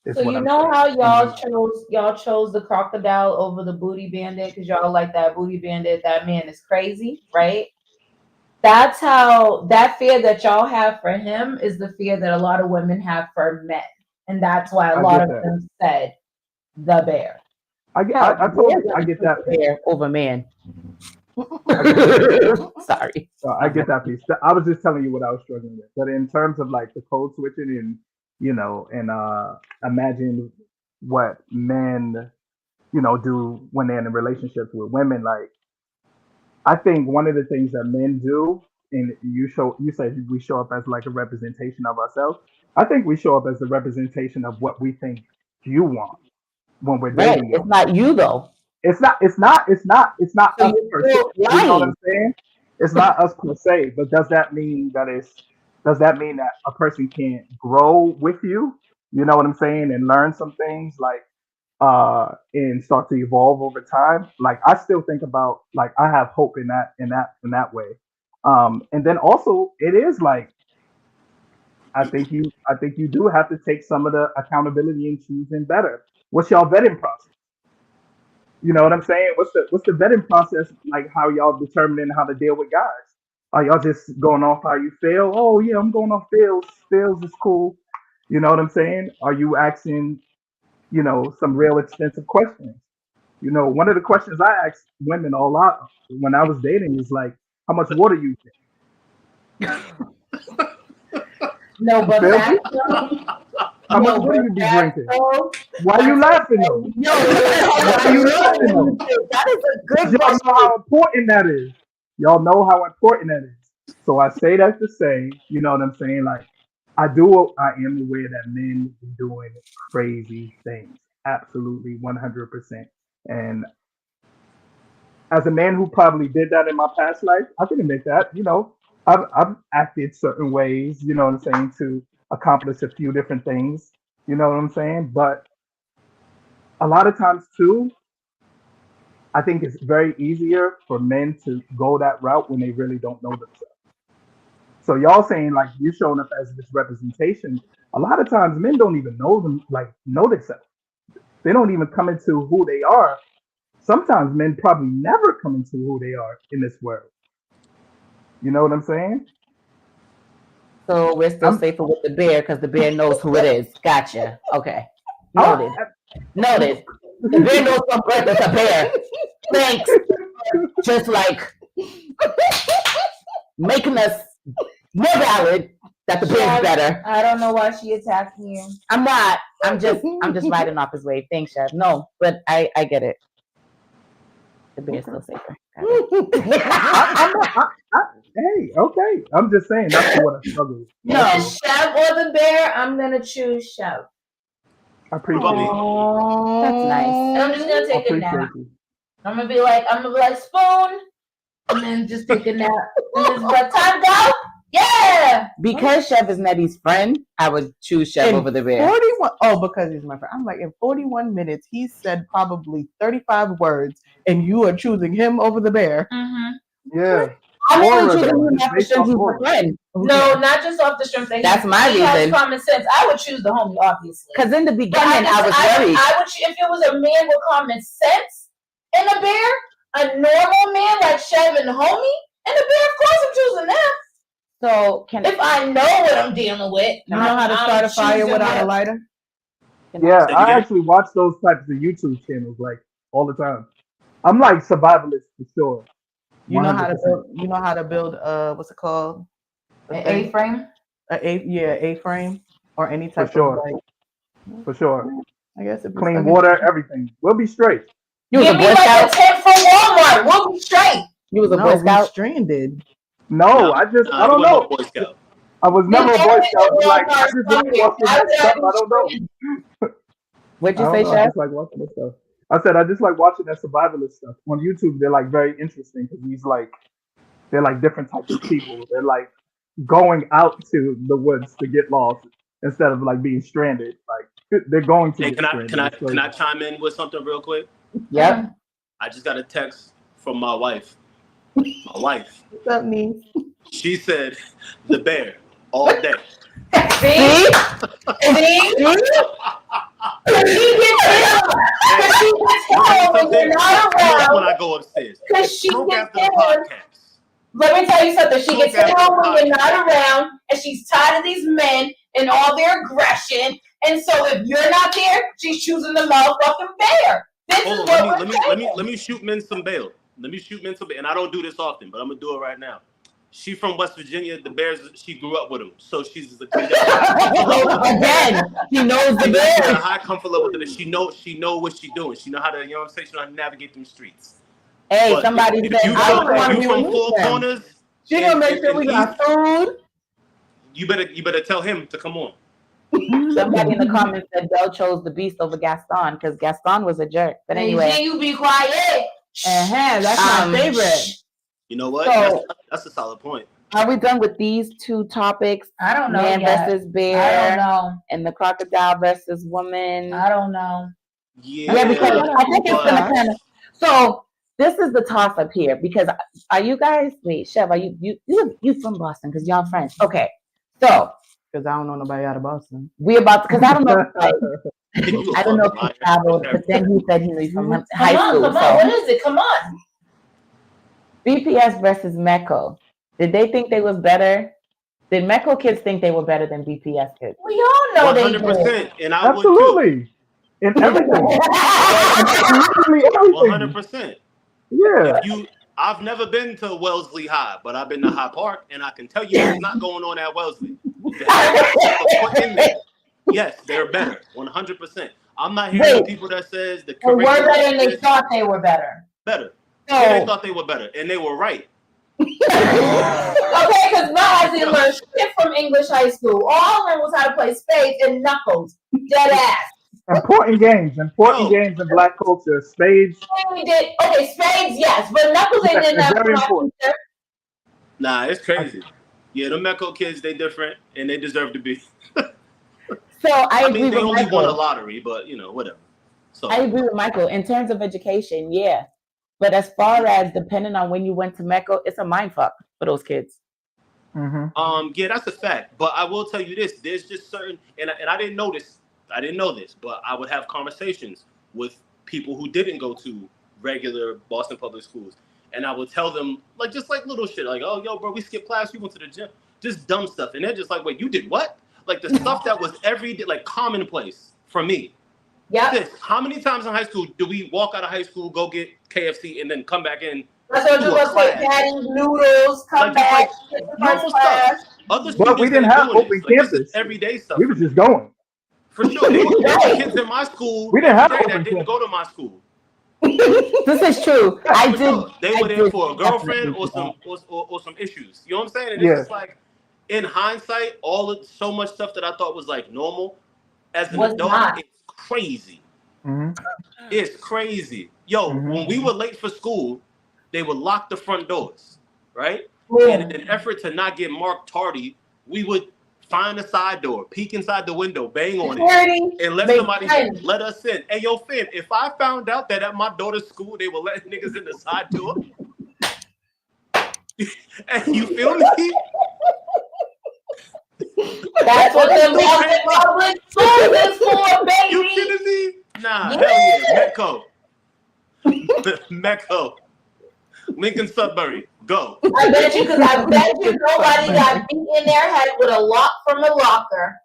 Is So what you I'm know saying. how y'all chose the crocodile over the booty bandit because y'all like that booty bandit. That man is crazy, right? That's how that fear that y'all have for him is the fear that a lot of women have for men, and that's why a I lot get of that. them said the bear. I totally I get that piece. Bear over man. I get that piece. Sorry. I get that piece. I was just telling you what I was struggling with. But in terms of like the code switching and imagine what men do when they're in relationships with women. Like I think one of the things that men do, and you said we show up as like a representation of ourselves. I think we show up as a representation of what we think you want when we're Right. dating It's you. not you though. It's not So us you're per se. still You know what lying. I'm saying? It's not us per se, but does that mean that a person can't grow with you? You know what I'm saying? And learn some things like and start to evolve over time. Like I still think about like I have hope in that way. And then also it is like I think you do have to take some of the accountability in choosing better. What's your vetting process? You know what I'm saying? What's the vetting process like? How y'all determining how to deal with guys? Are y'all just going off how you feel? Oh yeah, I'm going off feels. Feels is cool. You know what I'm saying? Are you asking some real extensive questions? You know, one of the questions I asked women all out when I was dating is like, how much water you No, but drink? back though. How much No, water but you be back drinking? though. Why you laughing though? Yo, Why are you laughing though? that is a Because good y'all question. know how important that is. Y'all know how important that is. So I say that to say, you know what I'm saying? Like, I am aware that men be doing crazy things. Absolutely, 100%. And as a man who probably did that in my past life, I can admit that, you know, I've acted certain ways, you know what I'm saying, to accomplish a few different things, you know what I'm saying? But a lot of times too, I think it's very easier for men to go that route when they really don't know themselves. So y'all saying like you're showing up as this representation. A lot of times men don't even know them, like know themselves. They don't even come into who they are. Sometimes men probably never come into who they are in this world. You know what I'm saying? So we're still I'm, safer with the bear because the bear knows who it is. Gotcha. Okay. I, Noted. Noted. The bear knows some bird is a bear. Thanks. Just like making us more valid that the bear's better. I don't know why she attacked you. I'm not. I'm just riding off his wave. Thanks, Chef. No, but I get it. The bear's still safer. hey, okay. I'm just saying that's what I struggle with. No, Chev or the bear, I'm gonna choose Chev. I appreciate What about me? you. That's nice. And I'm just gonna I take a appreciate nap. you. I'm gonna be like spoon, and then just take a nap. And just let time go. Yeah. Because Chef is Nettie's friend, I would choose Chef over the bear. 41. Oh, because he's my friend. I'm like, in 41 minutes, he said probably 35 words, and you are choosing him over the bear. Mm-hmm. Yeah. I'm only Aura, choosing though, him just after based since off he's my aura. friend. No, not just off the strength that That's my he has reason. common sense. I would choose the homie, obviously. Because in the But beginning, I was worried. I would if it was a man with common sense and a bear, a normal man like Chev and the homie, and the bear, of course I'm choosing them. So if I know what I'm dealing with, You know how to start a fire without a lighter? Yeah, Say it I again? actually watch those types of YouTube channels like all the time. I'm like survivalist for sure. You know how to 100%. build. You know how to build. What's it called? An A-frame. A-frame or any For type sure. of like. For sure. I guess if Clean water, everything. We'll be straight. You was Give a me Boy like Scout. a 10 from Walmart. We'll be straight. You was a No, Boy we Scout. stranded. No, Nah, I he don't wasn't know. no Boy Scout. I was never a Boy Scout, but like I just like Somewhere. watching I that would stuff. have I don't know. What'd I you don't say, know. I Chef? just like watching that stuff. I said I just like watching that survivalist stuff on YouTube. They're like very interesting because they're like different types of people. They're like going out to the woods to get lost instead of like being stranded. Like they're going to Hey, get can stranded. It's can I crazy. chime in with something real quick? Yep. I just got a text from my wife. My wife. What's up, niece? She said the bear all day. See? When you're not around. When I go upstairs. Because she Smoke gets after the podcast. Let me tell you something. She gets hit Smoke on after when the you're not around, and she's tired of these men and all their aggression. And so if you're not there, she's choosing the motherfucking bear. This Hold is on, what let me shoot men some bail. Let me shoot men some bail. And I don't do this often, but I'm gonna do it right now. She from West Virginia. The Bears. She grew up with them, so she's again. She knows the She got a bear. high comfort level with it. She know what she's doing. She know how to, you know what I'm saying. She know how to navigate them streets. Hey, But somebody if said, you I don't want from, to you be from with Four them. Corners, She gonna make sure we got food. You better tell him to come on. Somebody in the comments said Belle chose the beast over Gaston because Gaston was a jerk. But anyway, Can you be quiet? That's my favorite. You know what? So, that's a solid point. Are we done with these two topics? I don't know. Man yet. versus bear. I don't know. And the crocodile versus woman. I don't know. Yeah, because I think it's gonna kind of. So this is the toss up here because are you guys? Wait, Chev, are you from Boston? Because y'all friends. Okay, so because I don't know nobody out of Boston. We about because I don't know. Like, I don't know if he traveled, but then he said he was from high school. Come on, what is it? Come on. BPS versus Mecco. Did they think they was better? Did Mecco kids think they were better than BPS kids? We all know 100%, they did. And I absolutely. in everything. Literally everything. 100%. Yeah. I've never been to Wellesley High, but I've been to High Park, and I can tell you what's not going on at Wellesley. They have put in there. Yes, they're better, 100%. I'm not hearing the people that says the They were curriculum better and they is thought they were better. better. So, Yeah, they thought they were better, and they were right. Okay, because I didn't learn shit from English high school. All I learned was how to play spades and knuckles. Dead ass. Important games in black culture. Spades. We did spades, yes, but knuckles they didn't have. Very important. Nah, it's crazy. Yeah, the Mecco kids, they different, and they deserve to be. So I agree mean, they with only Michael. won a lottery, but whatever. So I agree with Michael in terms of education, yeah. But as far as depending on when you went to Mecca, it's a mindfuck for those kids. Mm-hmm. Yeah, that's a fact. But I will tell you this: there's just certain, and I didn't know this, but I would have conversations with people who didn't go to regular Boston public schools, and I would tell them just little shit, like, oh, yo, bro, we skipped class, we went to the gym, just dumb stuff, and they're just like, wait, you did what? Like the stuff that was everyday, like commonplace for me. Yeah. How many times in high school do we walk out of high school, go get KFC, and then come back in? That's what you gonna say, patty, noodles, come back, normal stuff. Other But we didn't have open campus. This is everyday stuff. We was just going. For sure. There were kids in my school we didn't have that open didn't go to my school. This is true. I did. They were there for a girlfriend or some issues. You know what I'm saying? And it's just like, in hindsight, so much stuff that I thought was like normal as an adult, it's crazy. Mm-hmm. It's crazy. Yo, when we were late for school, they would lock the front doors, right? Yeah. And in an effort to not get marked tardy, we would find a side door, peek inside the window, bang on it, and let somebody let us in. Hey, yo, Finn, if I found out that at my daughter's school they were letting niggas in the side door, and you feel me? That's what the public school is for, baby. You kidding me? Nah, hell yeah, Mecco. Lincoln Sudbury, go. I bet you nobody got beat in their head with a lock from a locker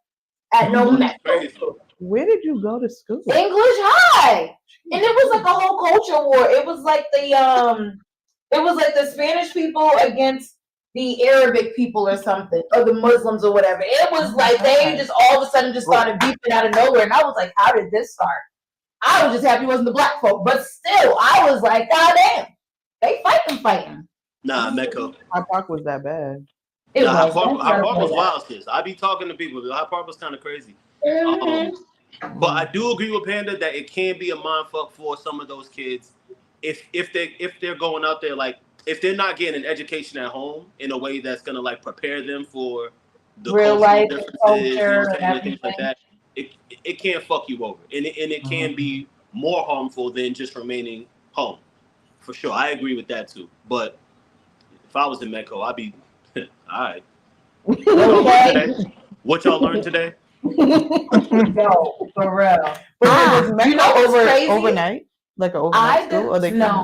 at no Mecco. Where did you go to school? English High. And it was like a whole culture war. It was like the Spanish people against the Arabic people or something, or the Muslims or whatever. It was like they just all of a sudden just started beefing out of nowhere. And I was like, how did this start? I was just happy it wasn't the black folk. But still, I was like, God damn, they fighting. Nah, Mecco. High Park was that bad. High Park was wild, sis. I be talking to people. High Park was kind of crazy. But I do agree with Panda that it can be a mindfuck for some of those kids if they're going out there, like, if they're not getting an education at home in a way that's gonna like prepare them for the real life culture and things like that. It can fuck you over, and it can be more harmful than just remaining home. For sure, I agree with that too. But if I was in Mecco, I'd be all right. What y'all learned today? No, for real. Was Mecca overnight? Like an overnight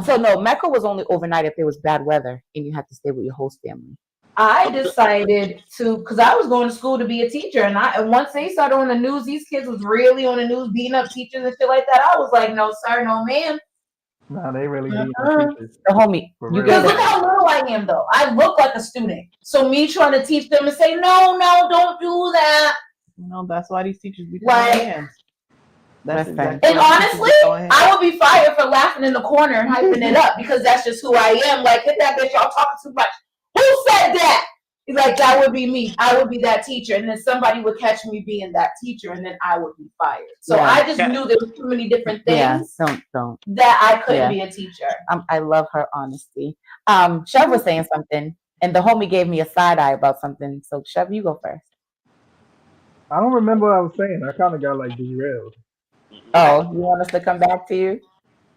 school? No, Mecca was only overnight if there was bad weather and you had to stay with your host family. I decided to, because I was going to school to be a teacher, and once they started on the news, these kids was really on the news beating up teachers and shit like that. I was like, no sir, no ma'am. Nah, they really beating up teachers. The homie, because look how little I am though. I look like a student. So me trying to teach them and say, no, don't do that. No, that's why these teachers be hands. That's exactly. And honestly, I would be fired for laughing in the corner and hyping it up because that's just who I am. Like, hit that bitch, y'all talking too much. Who said that? He's like, that would be me. I would be that teacher. And then somebody would catch me being that teacher and then I would be fired. So I just knew there was too many different things don't. that I couldn't be a teacher. I love her honesty. Chev was saying something and the homie gave me a side eye about something. So Chev, you go first. I don't remember what I was saying. I kind of got like derailed. Oh, you want us to come back to you?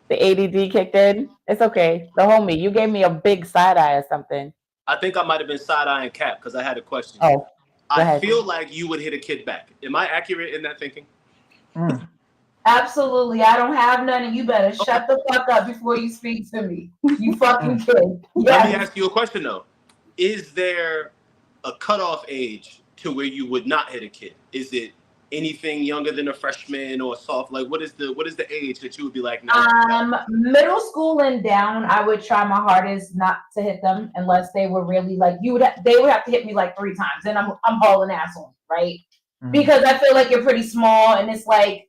The ADD kicked in? It's okay. The homie, you gave me a big side eye or something. I think I might have been side-eyeing Cap because I had a question. Oh, I feel like you would hit a kid back. Am I accurate in that thinking? Absolutely. I don't have none, and you better shut the fuck up before you speak to me. You fucking kid. Yes. Let me ask you a question, though. Is there a cutoff age to where you would not hit a kid? Is it anything younger than a freshman or soft? Like, what is the age that you would be like, nah? Middle school and down, I would try my hardest not to hit them unless they were really like they would have to hit me like 3 times, and I'm hauling ass on, right? Because I feel like you're pretty small, and it's like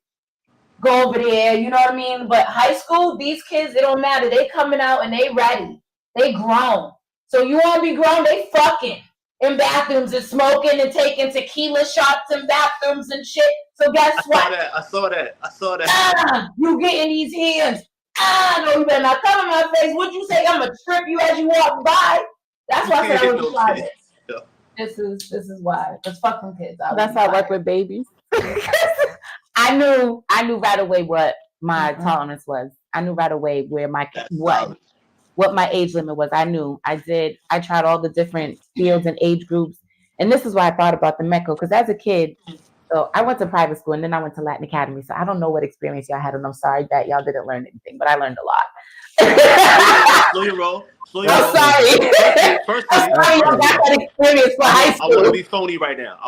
go over there, you know what I mean? But high school, these kids, it don't matter. They coming out and they ready. They grown. So you want to be grown? They fucking in bathrooms and smoking and taking tequila shots in bathrooms and shit. So guess what? I saw that. You getting these hands. No, you better not come in my face. What you say? I'm gonna trip you as you walk by. That's why I said I was private. This is why. It's fucking kids. That's how I work with babies. I knew right away what my tolerance was. I knew right away where what my age limit was. I tried all the different fields and age groups. And this is why I thought about the MECO, because as a kid, so I went to private school and then I went to Latin Academy. So I don't know what experience y'all had, and I'm sorry that y'all didn't learn anything, but I learned a lot. Slow your roll. I'm sorry. First, I'm sorry y'all got that experience for high school. I want to be phony right now.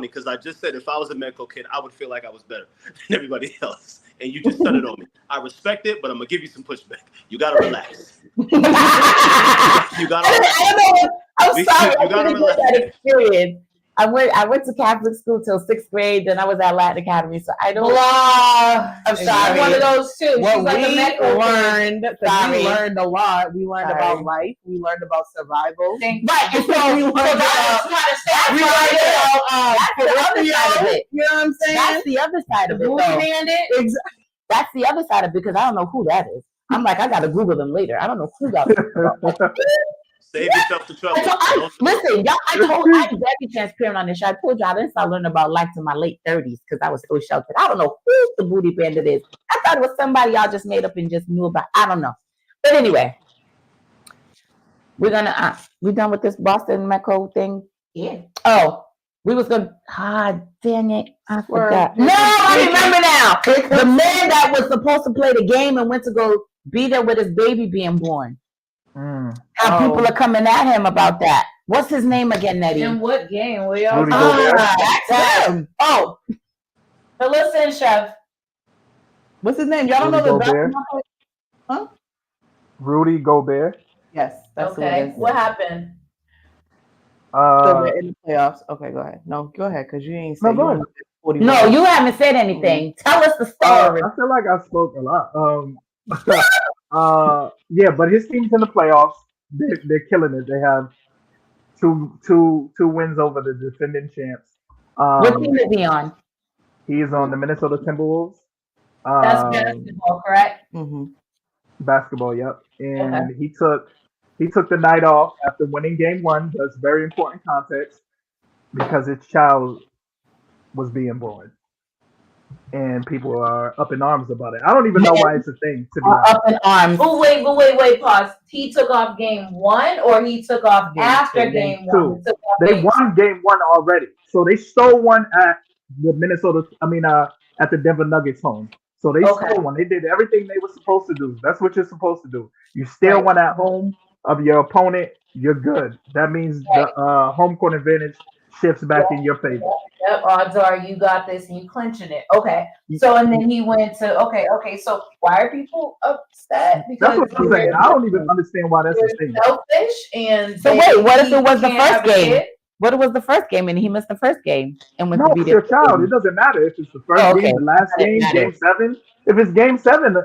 Because I just said if I was a MECO kid, I would feel like I was better than everybody else. And you just said it on me. I respect it, but I'm going to give you some pushback. You got to relax. You got to relax. I don't know. I'm sorry. You got to relax. That experience. I went to Catholic school till 6th grade, then I was at Latin Academy, so I don't. I'm sorry. One of those too. What She's like we learned a lot. We learned about life. We learned about survival. Right. And so we learned about. That's the other side of it. You know what I'm saying? That's the other side of it. That's the other side of it, because I don't know who that is. I'm like, I gotta Google them later. I don't know who that is. Save yourself the trouble. Listen, y'all. I'm very transparent on this show. I told y'all I didn't start learning about life to my late 30s because I was so sheltered. I don't know who the booty bandit is. I thought it was somebody y'all just made up and just knew about. I don't know. But anyway, we're gonna we done with this Boston MECO thing. Yeah. Oh, we was gonna. Dang it! I forgot. No, I remember now. The man that was supposed to play the game and went to go be there with his baby being born. How people are coming at him about that. What's his name again, Nettie? In what game? Were y'all? That's him. Oh, but listen, Chef. What's his name? Y'all don't know the basketball? Huh? Rudy Gobert. Yes, that's okay. What happened? So we're in the playoffs. Okay, go ahead. No, go ahead, because you ain't saying. No, you haven't said anything. Tell us the story. I feel like I spoke a lot. Yeah, but his team's in the playoffs. They're killing it. They have two wins over the defending champs. What team is he on? He is on the Minnesota Timberwolves. That's basketball, correct? Mm-hmm. Basketball, yep. And he took the night off after winning game 1. That's very important context because his child was being born. And people are up in arms about it. I don't even know why it's a thing, to be honest. Up in arms. Oh, wait, pause. He took off game 1 or he took off after game 1? They won game 1 already. So they stole one at the at the Denver Nuggets home. So they stole one. They did everything they were supposed to do. That's what you're supposed to do. You steal one at home of your opponent, you're good. That means the home court advantage shifts back in your favor. Yep, odds are you got this and you clinching it. Okay. So and then he went to okay. So why are people upset? Because that's what I'm saying. I don't even understand why that's the thing. Selfish and so wait, what if it was the first game? What if it was the first game and he missed the first game and went to beat your child. It doesn't matter if it's the first game, the last game, game 7. If it's game 7,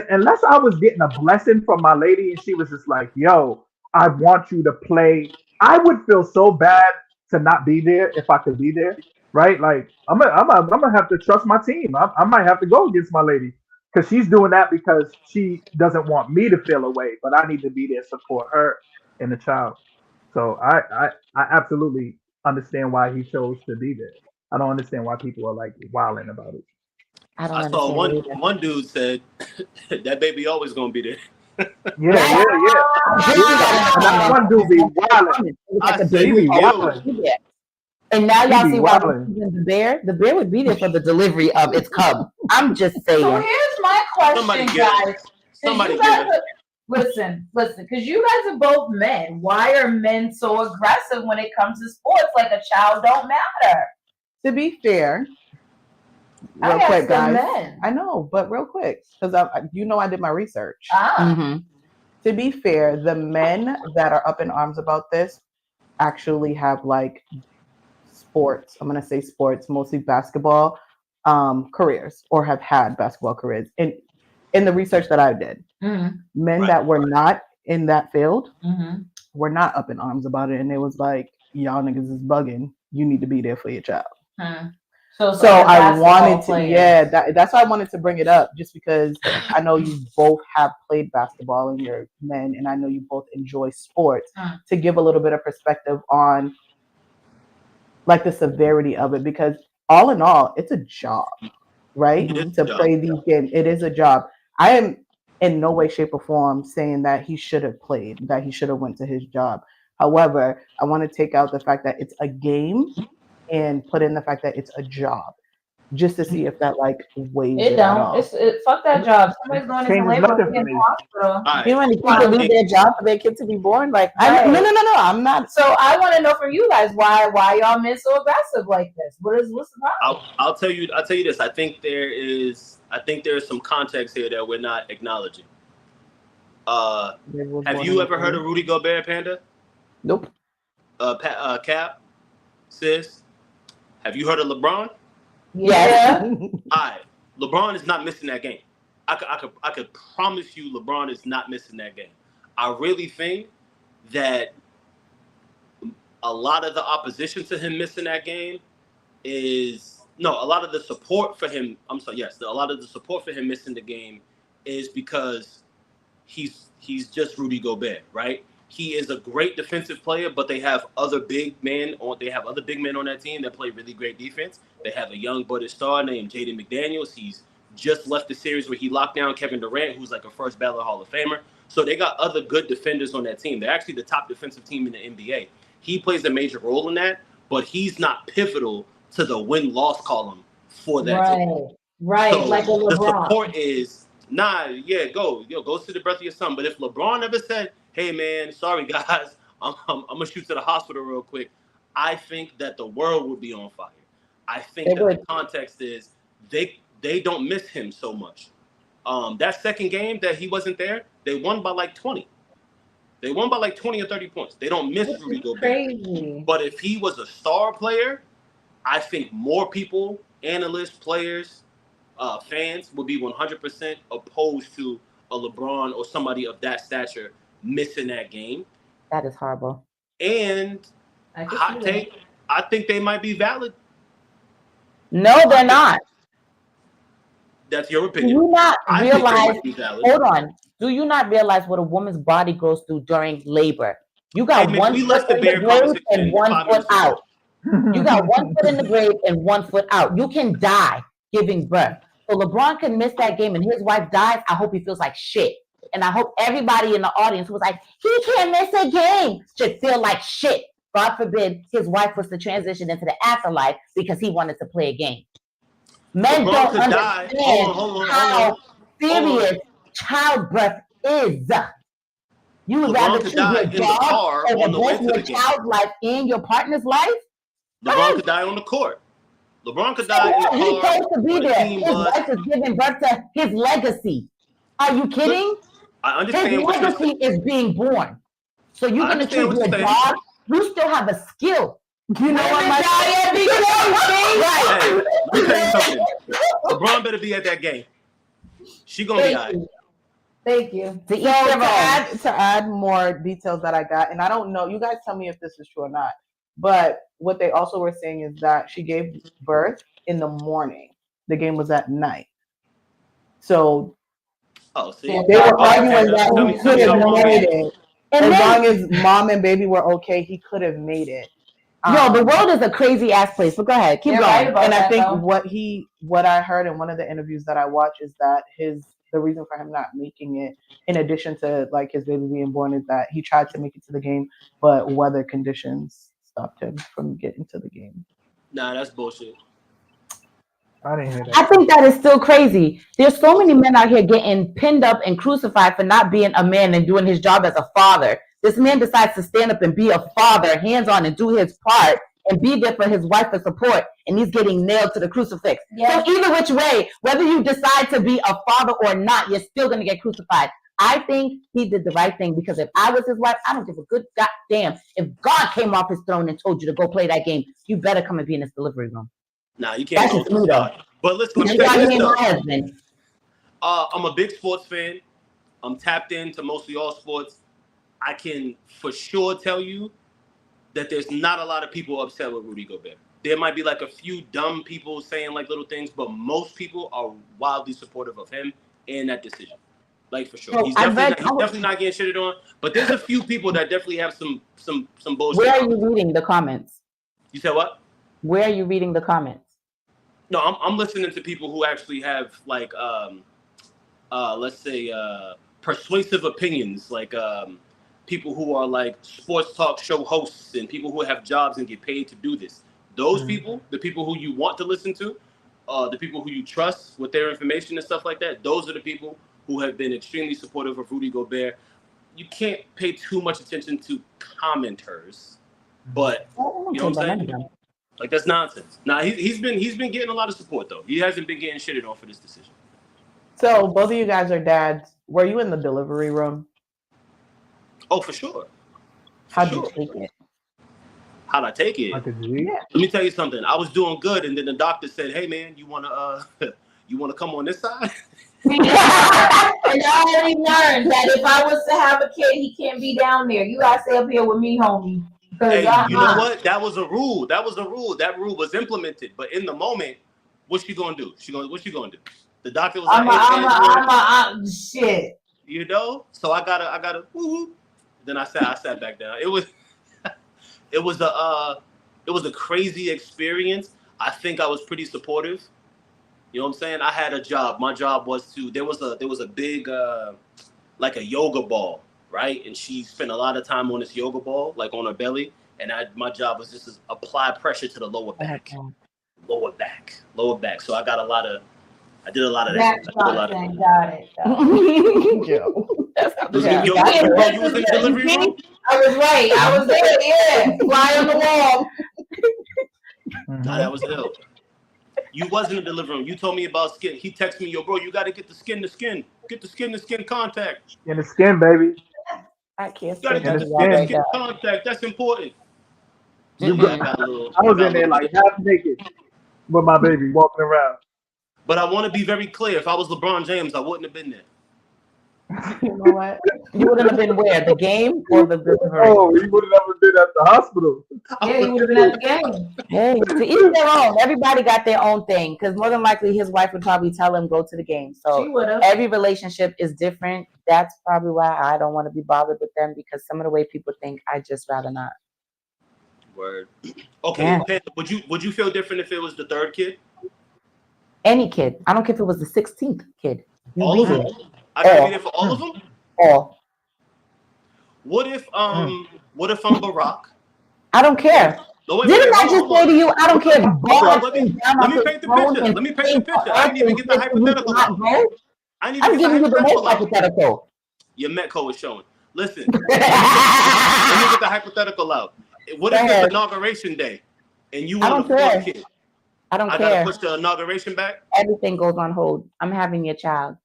unless I was getting a blessing from my lady and she was just like, "Yo, I want you to play," I would feel so bad to not be there if I could be there, right? Like I'm gonna have to trust my team. I might have to go against my lady because she's doing that because she doesn't want me to feel away, but I need to be there to support her and the child. So I absolutely understand why he chose to be there. I don't understand why people are like wilding about it. I saw one dude said that baby always gonna be there. Yeah. That one dude be wilding. And now y'all see why the bear would be there for the delivery of its cub. I'm just saying. So here's my question, guys. Listen, because you guys are both men. Why are men so aggressive when it comes to sports? Like a child don't matter. To be fair, Real I quick, asked them guys. men. I know, but real quick, because I did my research. Ah. To be fair, the men that are up in arms about this actually have like sports. I'm gonna say sports, mostly basketball careers, or have had basketball careers. In the research that I did, men that were not in that field were not up in arms about it, and it was like, y'all niggas is bugging. You need to be there for your child. So I wanted to, that's why I wanted to bring it up, just because I know you both have played basketball and you're men, and I know you both enjoy sports, to give a little bit of perspective on like the severity of it, because all in all, it's a job, right? To play these games, it is a job. I am in no way, shape, or form saying that he should have played, that he should have went to his job. However, I want to take out the fact that it's a game and put in the fact that it's a job, just to see if that like weighs It at don't. all. Fuck that job. Somebody's going into Changes labor nothing in for the me. hospital. Right. You want people to leave their job for their kid to be born? Like, Right. No, I'm not. So I want to know from you guys why y'all men so aggressive like this? What's the problem? I'll tell you this. I think there is some context here that we're not acknowledging. Have you ever heard of Rudy Gobert, Panda? Nope. Cap, sis. Have you heard of LeBron? Yeah. All right. LeBron is not missing that game. I could promise you LeBron is not missing that game. I really think that a lot of the opposition to him missing that game a lot of the support for him. I'm sorry. Yes, a lot of the support for him missing the game is because he's just Rudy Gobert, right? He is a great defensive player, but they have other big men on that team that play really great defense. They have a young budded star named Jaden McDaniels. He's just left the series where he locked down Kevin Durant, who's like a first ballot Hall of Famer. So they got other good defenders on that team. They're actually the top defensive team in the NBA. He plays a major role in that, but he's not pivotal to the win-loss column for that team. Right, so like a LeBron. The support is, go see the birth of your son. But if LeBron ever said, hey, man, sorry, guys, I'm going to shoot to the hospital real quick, I think that the world would be on fire. I think the context is they don't miss him so much. That second game that he wasn't there, they won by like 20. They won by like 20 or 30 points. They don't miss Rudy Gobert. Crazy. But if he was a star player, I think more people, analysts, players, fans would be 100% opposed to a LeBron or somebody of that stature missing that game. That is horrible. And hot take, I think they might be valid. No, they're not. That's your opinion. Do you not realize? Hold on. Do you not realize what a woman's body goes through during labor? You got one foot in the grave and 1 foot out. You got 1 foot in the grave and 1 foot out. You can die giving birth. So LeBron can miss that game and his wife dies. I hope he feels like shit. And I hope everybody in the audience who was like, he can't miss a game, should feel like shit. God forbid his wife was to transition into the afterlife because he wanted to play a game. Men don't understand how serious childbirth is. You would rather choose your job over both your child's life and your partner's life? LeBron could die on the court. LeBron could die in the car. He's supposed to be there. His wife is giving birth to his legacy. Are you kidding? I understand his legacy is being born. So you're going to choose your job? You still have a skill. You know what my right. Hey, let me tell you something. LeBron better be at that game. She gonna be all right. Thank you. To add more details that I got, and I don't know, you guys tell me if this is true or not, but what they also were saying is that she gave birth in the morning. The game was at night. So see, they were arguing that he could have made it. As long as mom and baby were okay, he could have made it. Yo, the world is a crazy ass place, but go ahead, keep going. Right and I think what I heard in one of the interviews that I watched is that the reason for him not making it, in addition to like his baby being born, is that he tried to make it to the game, but weather conditions stopped him from getting to the game. Nah, that's bullshit. I didn't hear that. I think that is still crazy. There's so many men out here getting pinned up and crucified for not being a man and doing his job as a father. This man decides to stand up and be a father, hands-on, and do his part, and be there for his wife for support, and he's getting nailed to the crucifix. Yeah. So either which way, whether you decide to be a father or not, you're still going to get crucified. I think he did the right thing, because if I was his wife, I don't give a good goddamn. If God came off his throne and told you to go play that game, you better come and be in this delivery room. Nah, you can't That's go just me, though. But listen, let me That's tell why you he this, ain't though. my husband. I'm a big sports fan. I'm tapped into mostly all sports. I can for sure tell you that there's not a lot of people upset with Rudy Gobert. There might be like a few dumb people saying like little things, but most people are wildly supportive of him and that decision. Like for sure, So he's I definitely not getting shitted on. But there's a few people that definitely have some bullshit. Where are you reading the comments? You said what? Where are you reading the comments? No, I'm listening to people who actually have like let's say persuasive opinions, like people who are like sports talk show hosts and people who have jobs and get paid to do this. Those people, the people who you want to listen to, the people who you trust with their information and stuff like that, those are the people who have been extremely supportive of Rudy Gobert. You can't pay too much attention to commenters, but you know what I'm saying? Like that's nonsense. Nah, he's been getting a lot of support though. He hasn't been getting shitted on for this decision. So both of you guys are dads. Were you in the delivery room? Oh, for sure. How'd you take it? How'd I take it? Like a G. Let me tell you something. I was doing good, and then the doctor said, "Hey, man, you wanna come on this side?" And I already learned that if I was to have a kid, he can't be down there. You gotta stay up here with me, homie. Hey, you know what? That was a rule. That rule was implemented. But in the moment, what's she gonna do? What she gonna do? The doctor was like, I'm shit. You know? So I gotta woo-hoo. Then I sat back down. It was a crazy experience. I think I was pretty supportive. You know what I'm saying? I had a job. My job was there was a big like a yoga ball, right? And she spent a lot of time on this yoga ball, like on her belly. And my job was just to apply pressure to the lower back. So I did a lot of that. Got it. You was in the delivery room? I was right. I was there, yeah. Fly on the wall. Nah, that was ill. You wasn't in the delivery room. You told me about skin. He texted me, yo, bro, you got to get the skin to skin. Get the skin to skin contact. In the skin, baby. I can't You got to get the skin to skin contact. That's important. I was in there like half naked with my baby walking around. But I want to be very clear. If I was LeBron James, I wouldn't have been there. You know what? You wouldn't have been where? The game or the delivery? Oh, he would have never been at the hospital. Yeah, he would have been at the game. Hey, to each their own. Everybody got their own thing, because more than likely his wife would probably tell him go to the game. So every relationship is different. That's probably why I don't want to be bothered with them, because some of the way people think, I just rather not. Word. Okay, yeah. Would you feel different if it was the third kid? Any kid. I don't care if it was the 16th kid. All of them? I gotta be there for all of them? All. What if I'm Barack? I don't care. No, Didn't I just say to you, I don't care. Let me paint the picture. I didn't even get the hypothetical out. I'm giving you the most hypothetical. Your Metco is showing. Listen. Let me get the hypothetical out. What if it's inauguration day and you want the fourth kid? I don't care. I gotta push the inauguration back? Everything goes on hold. I'm having your child.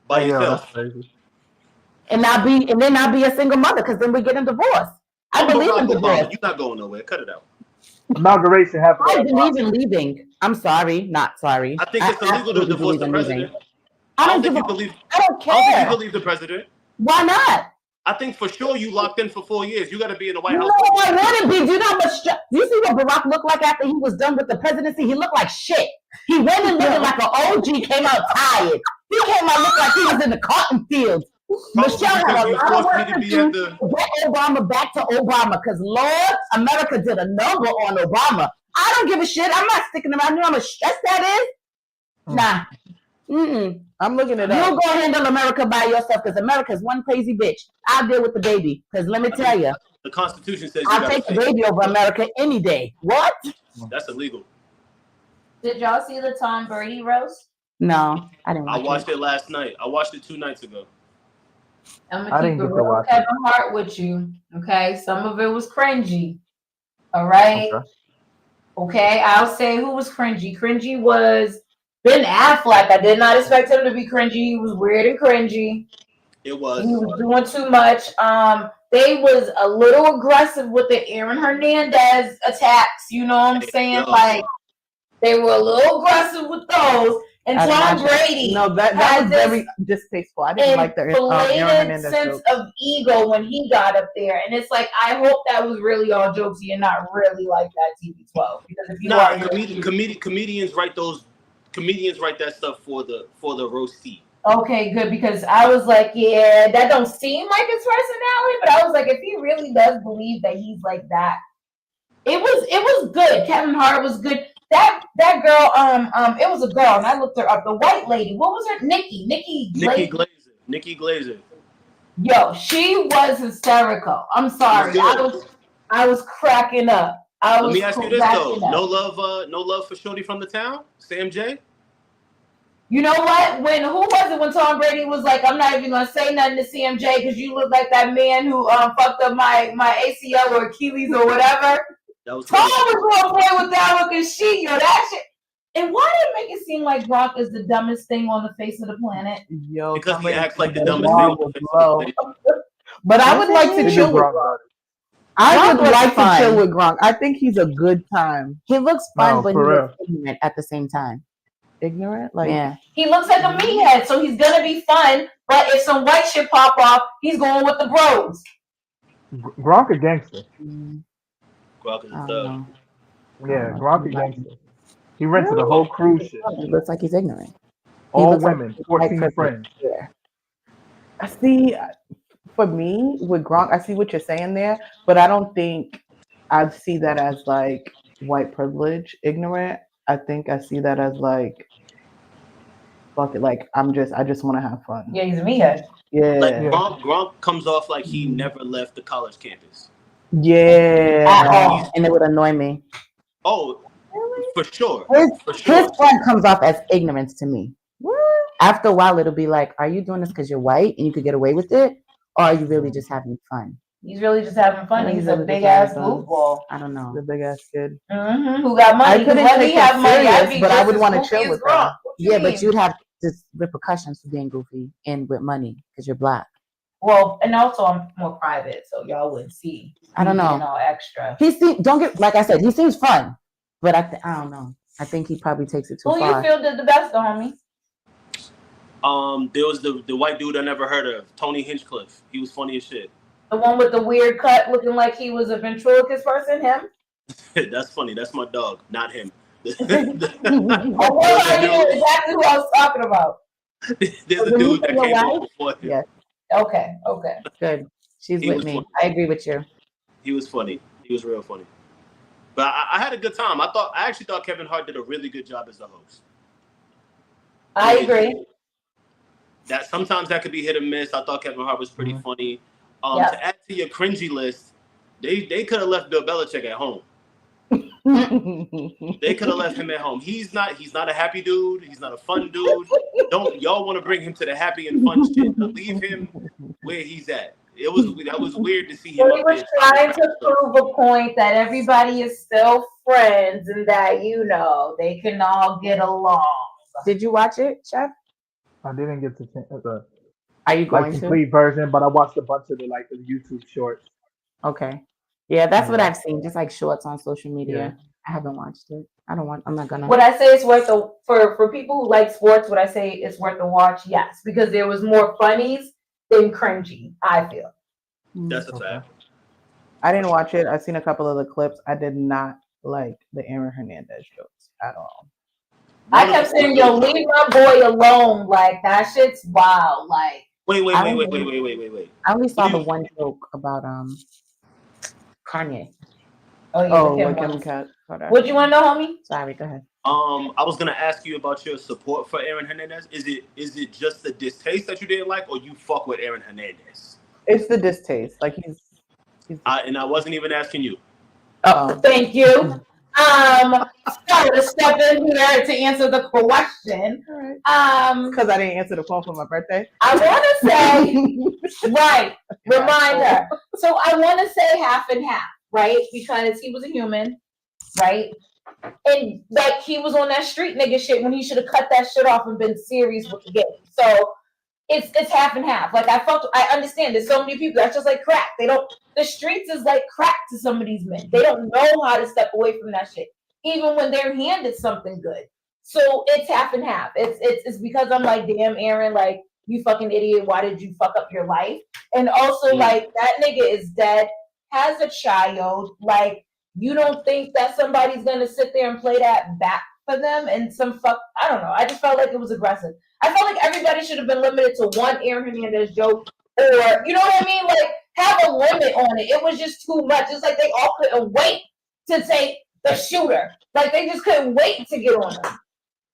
By yourself. And then I'll be a single mother, because then we get a divorce. I believe in divorce. You're not going nowhere. Cut it out. Inauguration happened. I believe in leaving. I'm sorry, not sorry. I think it's illegal to divorce the president. I don't care. I don't think you believe the president. Why not? I think for sure you locked in for 4 years. You got to be in the White House. No, I wouldn't be. Do you know how much? Do you see what Barack looked like after he was done with the presidency? He looked like shit. He went in looking like an OG, came out tired. He came out looking like he was in the cotton fields. Michelle had a lot of work to do to get Obama back to Obama, because Lord, America did a number on Obama. I don't give a shit. I'm not sticking around. You know how much stress that is? Nah. I'm looking at that. You go handle America by yourself, because America is one crazy bitch. I'll deal with the baby, because let me tell you. The Constitution says I'll take the baby over America any day. What? That's illegal. Did y'all see the Tom Brady roast? No, I didn't watch it. I watched it last night. I watched it 2 nights ago. I'm going to keep a real Kevin Hart with you, okay? Some of it was cringy, all right? Okay. Okay, I'll say who was cringy. Cringy was Ben Affleck. I did not expect him to be cringy. He was weird and cringy. It He was. was doing too much. They was a little aggressive with the Aaron Hernandez attacks. You know what I'm saying? Yo. Like they were a little aggressive with those. And Tom Brady, no, that was very distasteful. I didn't like the Aaron Hernandez sense jokes. of ego when he got up there, and it's like I hope that was really all jokesy and not really like that TB12. Because if you are comedians write that stuff for the roastie. Okay, good, because I was like, yeah, that don't seem like his personality, but I was like, if he really does believe that he's like that, it was good. Kevin Hart was good. That girl, it was a girl, and I looked her up. The white lady, what was her? Nikki Glazer. Yo, she was hysterical. I'm sorry, I was cracking up. Let me ask you this though: no love for Shorty from the town, Sam J. You know what? When Tom Brady was like, I'm not even gonna say nothing to CMJ because you look like that man who fucked up my ACL or Achilles or whatever. Tom was gonna play with that looking shit, yo. That shit. And why did it make it seem like Gronk is the dumbest thing on the face of the planet? Yo, because he acts like the dumbest thing on the face of the planet. But I would like to chill with Gronk. I would like to chill with Gronk. I think he's a good time. He looks fun, but he looks ignorant at the same time. Ignorant? Like, yeah. He looks like a meathead, so he's gonna be fun. But if some white shit pop off, he's going with the bros. Gronk a gangster. Gronk is a thug. Yeah, Gronk a gangster. He rented a whole cruise ship. He looks like he's ignorant. All women, 14 friends. Yeah. I see. For me, with Gronk, I see what you're saying there, but I don't think I see that as like white privilege, ignorant. I think I see that as like, fuck it, like I just want to have fun. Yeah, he's a meathead. Yeah. Like Gronk comes off like he never left the college campus. Yeah. At all, and it would annoy me. Oh, for sure. His friend comes off as ignorance to me. After a while, it'll be like, are you doing this because you're white and you could get away with it? Or are you really just having fun? He's really just having fun. He's a big ass goofball. I don't know. The big ass kid. Who got money? I couldn't take him serious, but I would want to chill with him. Yeah, but you'd have just repercussions for being goofy and with money because you're black. Well, and also I'm more private, so y'all wouldn't see. I don't know. You know, extra. Like I said, he seems fun, but I don't know. I think he probably takes it too far. Who you feel did the best, though, homie? There was the white dude I never heard of, Tony Hinchcliffe. He was funny as shit. The one with the weird cut, looking like he was a ventriloquist person. Him? That's funny. That's my dog, not him. Exactly who I was talking about. There's a dude that came up before him. Yeah. Okay. Good. She's with me. I agree with you. He was funny. He was real funny. But I had a good time. I actually thought Kevin Hart did a really good job as the host. I agree. That sometimes that could be hit or miss. I thought Kevin Hart was pretty funny. To add to your cringy list, they could have left Bill Belichick at home. They could have left him at home. He's not a happy dude. He's not a fun dude. Don't y'all want to bring him to the happy and fun shit? Leave him where he's at. That was weird to see him. He was trying to prove a point that everybody is still friends and that they can all get along. Did you watch it, Chef? I didn't get to Are you going complete version, but I watched a bunch of the YouTube shorts. Okay. Yeah, that's what I've seen. Just like shorts on social media. Yeah. I haven't watched it. I'm not gonna. Would I say it's worth for people who like sports? Would I say it's worth a watch? Yes, because there was more funnies than cringy. I feel. That's a fact. I didn't watch it. I've seen a couple of the clips. I did not like the Aaron Hernandez jokes at all. I kept saying, "Yo, leave my boy alone." Like that shit's wild. Like. Wait. I only saw the one joke about Kanye. What you want to know, homie? Sorry, go ahead. I was gonna ask you about your support for Aaron Hernandez. Is it just the distaste that you didn't like, or you fuck with Aaron Hernandez? It's the distaste. Like he's and I wasn't even asking you. Oh, thank you. Sorry to step in here to answer the question. Because I didn't answer the phone for my birthday. I want to say, right, reminder. So I want to say half and half, right? Because he was a human, right? And like he was on that street nigga shit when he should have cut that shit off and been serious with the game. So it's half and half. Like I understand there's so many people that's just like crack. The streets is like crack to some of these men. They don't know how to step away from that shit, even when they're handed something good. So it's half and half. It's because I'm like, damn, Aaron, like you fucking idiot. Why did you fuck up your life? And also like that nigga is dead, has a child. Like you don't think that somebody's gonna sit there and play that back for them and I don't know. I just felt like it was aggressive. I felt like everybody should have been limited to one Aaron Hernandez joke, or you know what I mean? Like have a limit on it. It was just too much. It's like they all couldn't wait to take the shooter. Like they just couldn't wait to get on him.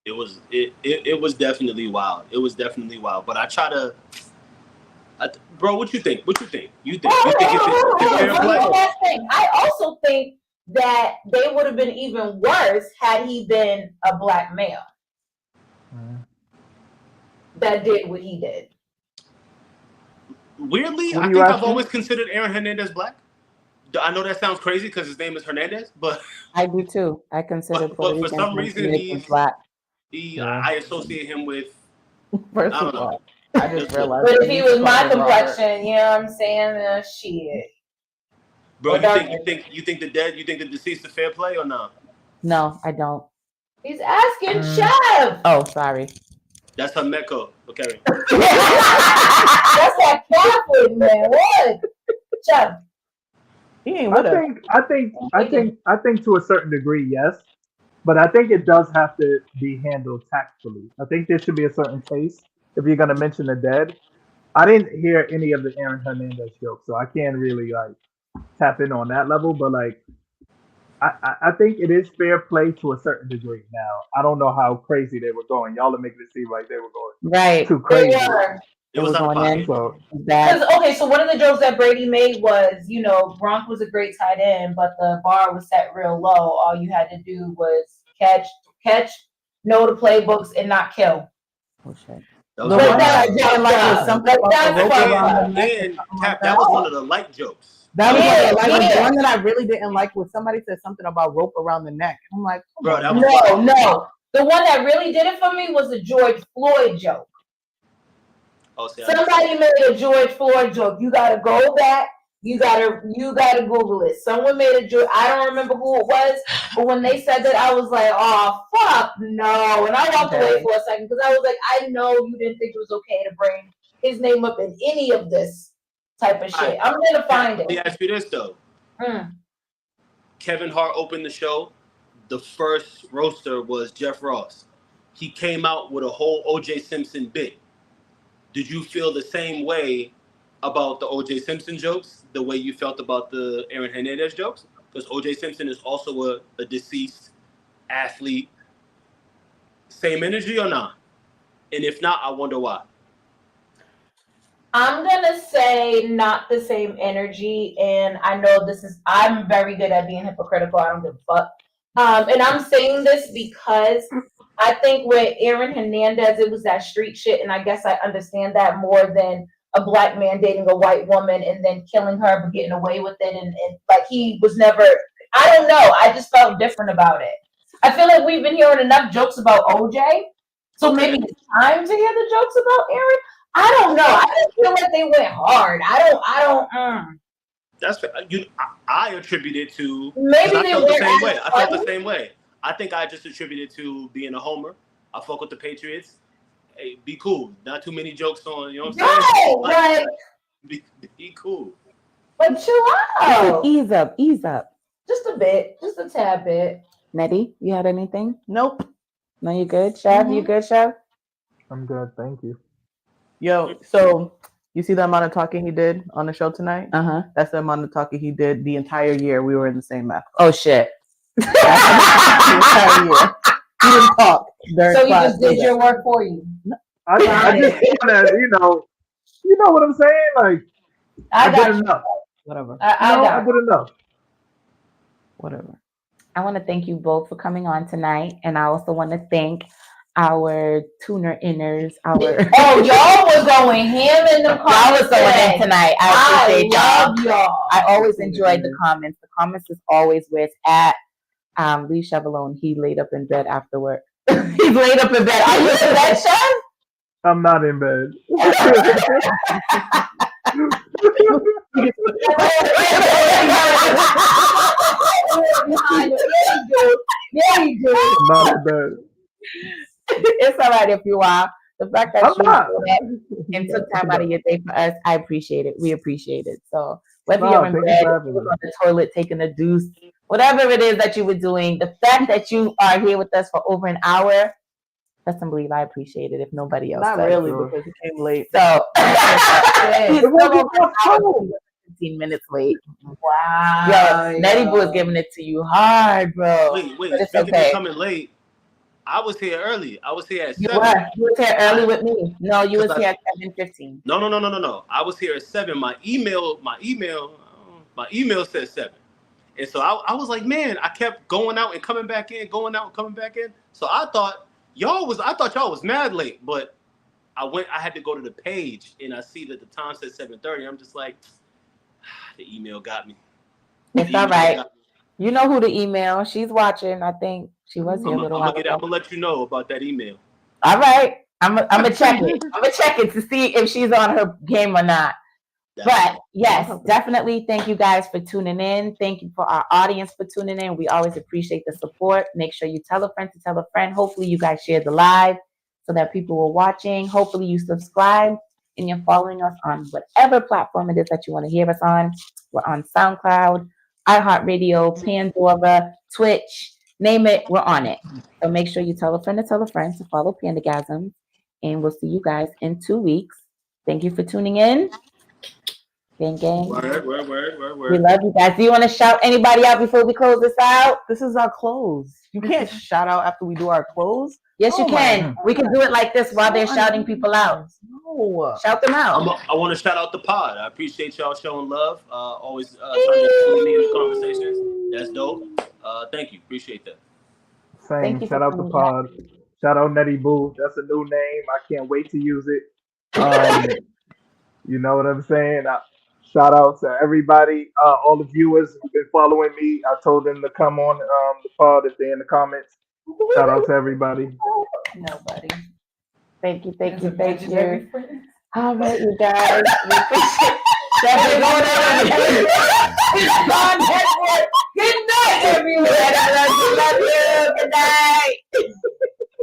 It was definitely wild. It was definitely wild. But I try to, bro. What you think? What you think? You think it's fair play? I also think that they would have been even worse had he been a black male that did what he did. Weirdly, I think I've always considered Aaron Hernandez black. I know that sounds crazy because his name is Hernandez, but I do too. I consider but for some reason he's black. I associate him with. First of all, I just realized. But if he was my complexion, you know what I'm saying? Shit. Bro, you think the deceased is fair play or not? No, I don't. He's asking Chef. Oh, sorry. That's her Mecca. Okay. That's that Catholic man. What? Chef. He ain't with us. I think to a certain degree, yes. But I think it does have to be handled tactfully. I think there should be a certain pace if you're gonna mention the dead. I didn't hear any of the Aaron Hernandez jokes, so I can't really like tap in on that level. But like, I think it is fair play to a certain degree. Now, I don't know how crazy they were going. Y'all are making it seem like they were going too crazy. It was on pocket. So one of the jokes that Brady made was, you know, Gronk was a great tight end, but the bar was set real low. All you had to do was catch, know the playbooks, and not kill. Oh shit. That was one of the light jokes. That was the one that I really didn't like was somebody said something about rope around the neck. I'm like, bro, no. The one that really did it for me was the George Floyd joke. Oh, see, somebody made a George Floyd joke. You gotta go back. You gotta Google it. Someone made a joke. I don't remember who it was, but when they said that, I was like, oh fuck no. And I walked away for a second because I was like, I know you didn't think it was okay to bring his name up in any of this type of shit. I'm gonna find it. Let me ask you this though. Kevin Hart opened the show. The first roaster was Jeff Ross. He came out with a whole O.J. Simpson bit. Did you feel the same way about the O.J. Simpson jokes, the way you felt about the Aaron Hernandez jokes? Because O.J. Simpson is also a deceased athlete. Same energy or not? And if not, I wonder why. I'm gonna say not the same energy, and I know I'm very good at being hypocritical. I don't give a fuck. And I'm saying this because I think with Aaron Hernandez, it was that street shit, and I guess I understand that more than a black man dating a white woman and then killing her but getting away with it, and like he was never. I don't know. I just felt different about it. I feel like we've been hearing enough jokes about OJ, so maybe it's time to hear the jokes about Aaron. I don't know. I just feel like they went hard. I don't. That's I attribute it to. Maybe I felt the same way. I felt the same way. I think I just attributed to being a homer. I fuck with the Patriots. Hey, be cool. Not too many jokes on. You know what I'm saying? Like, be cool. But chill out. Ease up. Just a bit. Just a tad bit. Nettie, you had anything? Nope. No, you good, Chef? You good, Chef? I'm good, thank you. Yo, so you see the amount of talking he did on the show tonight? That's the amount of talking he did the entire year we were in the same map. Oh shit. The entire year. He didn't talk. So he just did your work for you. I just want to, you know what I'm saying? Like, I did enough. Whatever. I did enough. Whatever. I want to thank you both for coming on tonight, and I also want to thank our tuner inners. Y'all was going ham in the comments. Y'all was going in tonight. I appreciate love y'all. I always enjoyed the comments. The comments is always where it's at. Leave Chev alone. He laid up in bed after work. He's laid up in bed. Are you in bed, Chev? I'm not in bed. Yeah, you do. I'm not in bed. It's all right if you are. The fact that I'm you not. did that and took time out of your day for us, I appreciate it. We appreciate it. So whether No, you're in thank you bed, for you having were me. on the toilet taking a deuce, whatever it is that you were doing, the fact that you are here with us for over an hour, best believe I appreciate it if nobody else Not does. really Sure. because you came late. So he's It still wasn't over my an hour, fault. 15 minutes late. Wow. Yo, Nettie Boo is giving it to you hard, bro. Wait. But it's Speaking okay. of coming late, I was here early. I was here at You 7. were. You was here early with me. No, you was 'Cause here at 7:15. No. I was here at 7. My email said 7. And so I was like, man, I kept going out and coming back in, going out and coming back in. So I thought y'all was mad late, but I had to go to the page and I see that the time said 7:30. I'm just like, the email got me. It's all right. You know who to email. She's watching. I think she was here a little while ago. I'm gonna let you know about that email. All right. I'm gonna check it. I'm gonna check it to see if she's on her game or not. But yes, definitely thank you guys for tuning in. Thank you for our audience for tuning in. We always appreciate the support. Make sure you tell a friend to tell a friend. Hopefully you guys share the live so that people are watching. Hopefully you subscribe and you're following us on whatever platform it is that you want to hear us on. We're on SoundCloud, iHeartRadio, Pandora, Twitch, name it, we're on it. So make sure you tell a friend to follow Pandagasms. And we'll see you guys in 2 weeks. Thank you for tuning in. Gang. Word. We love you guys. Do you want to shout anybody out before we close this out? This is our close. You can't shout out after we do our close. Yes, you Oh can. my We can do it like this while they're shouting people out. No. Shout them out. I want to shout out the pod. I appreciate y'all showing love. Always trying to include me in the conversations. That's dope. Thank you. Appreciate that. Thank Same. you Shout for out the coming pod. Shout out Nettie Boo. That's a new name. I can't wait to use it. You know what I'm saying? Shout out to everybody, all the viewers who've been following me. I told them to come on the pod if they're in the comments. Shout out to everybody. Nobody. Thank you. All right, you guys. We appreciate Good night, everyone. I love you. Good night.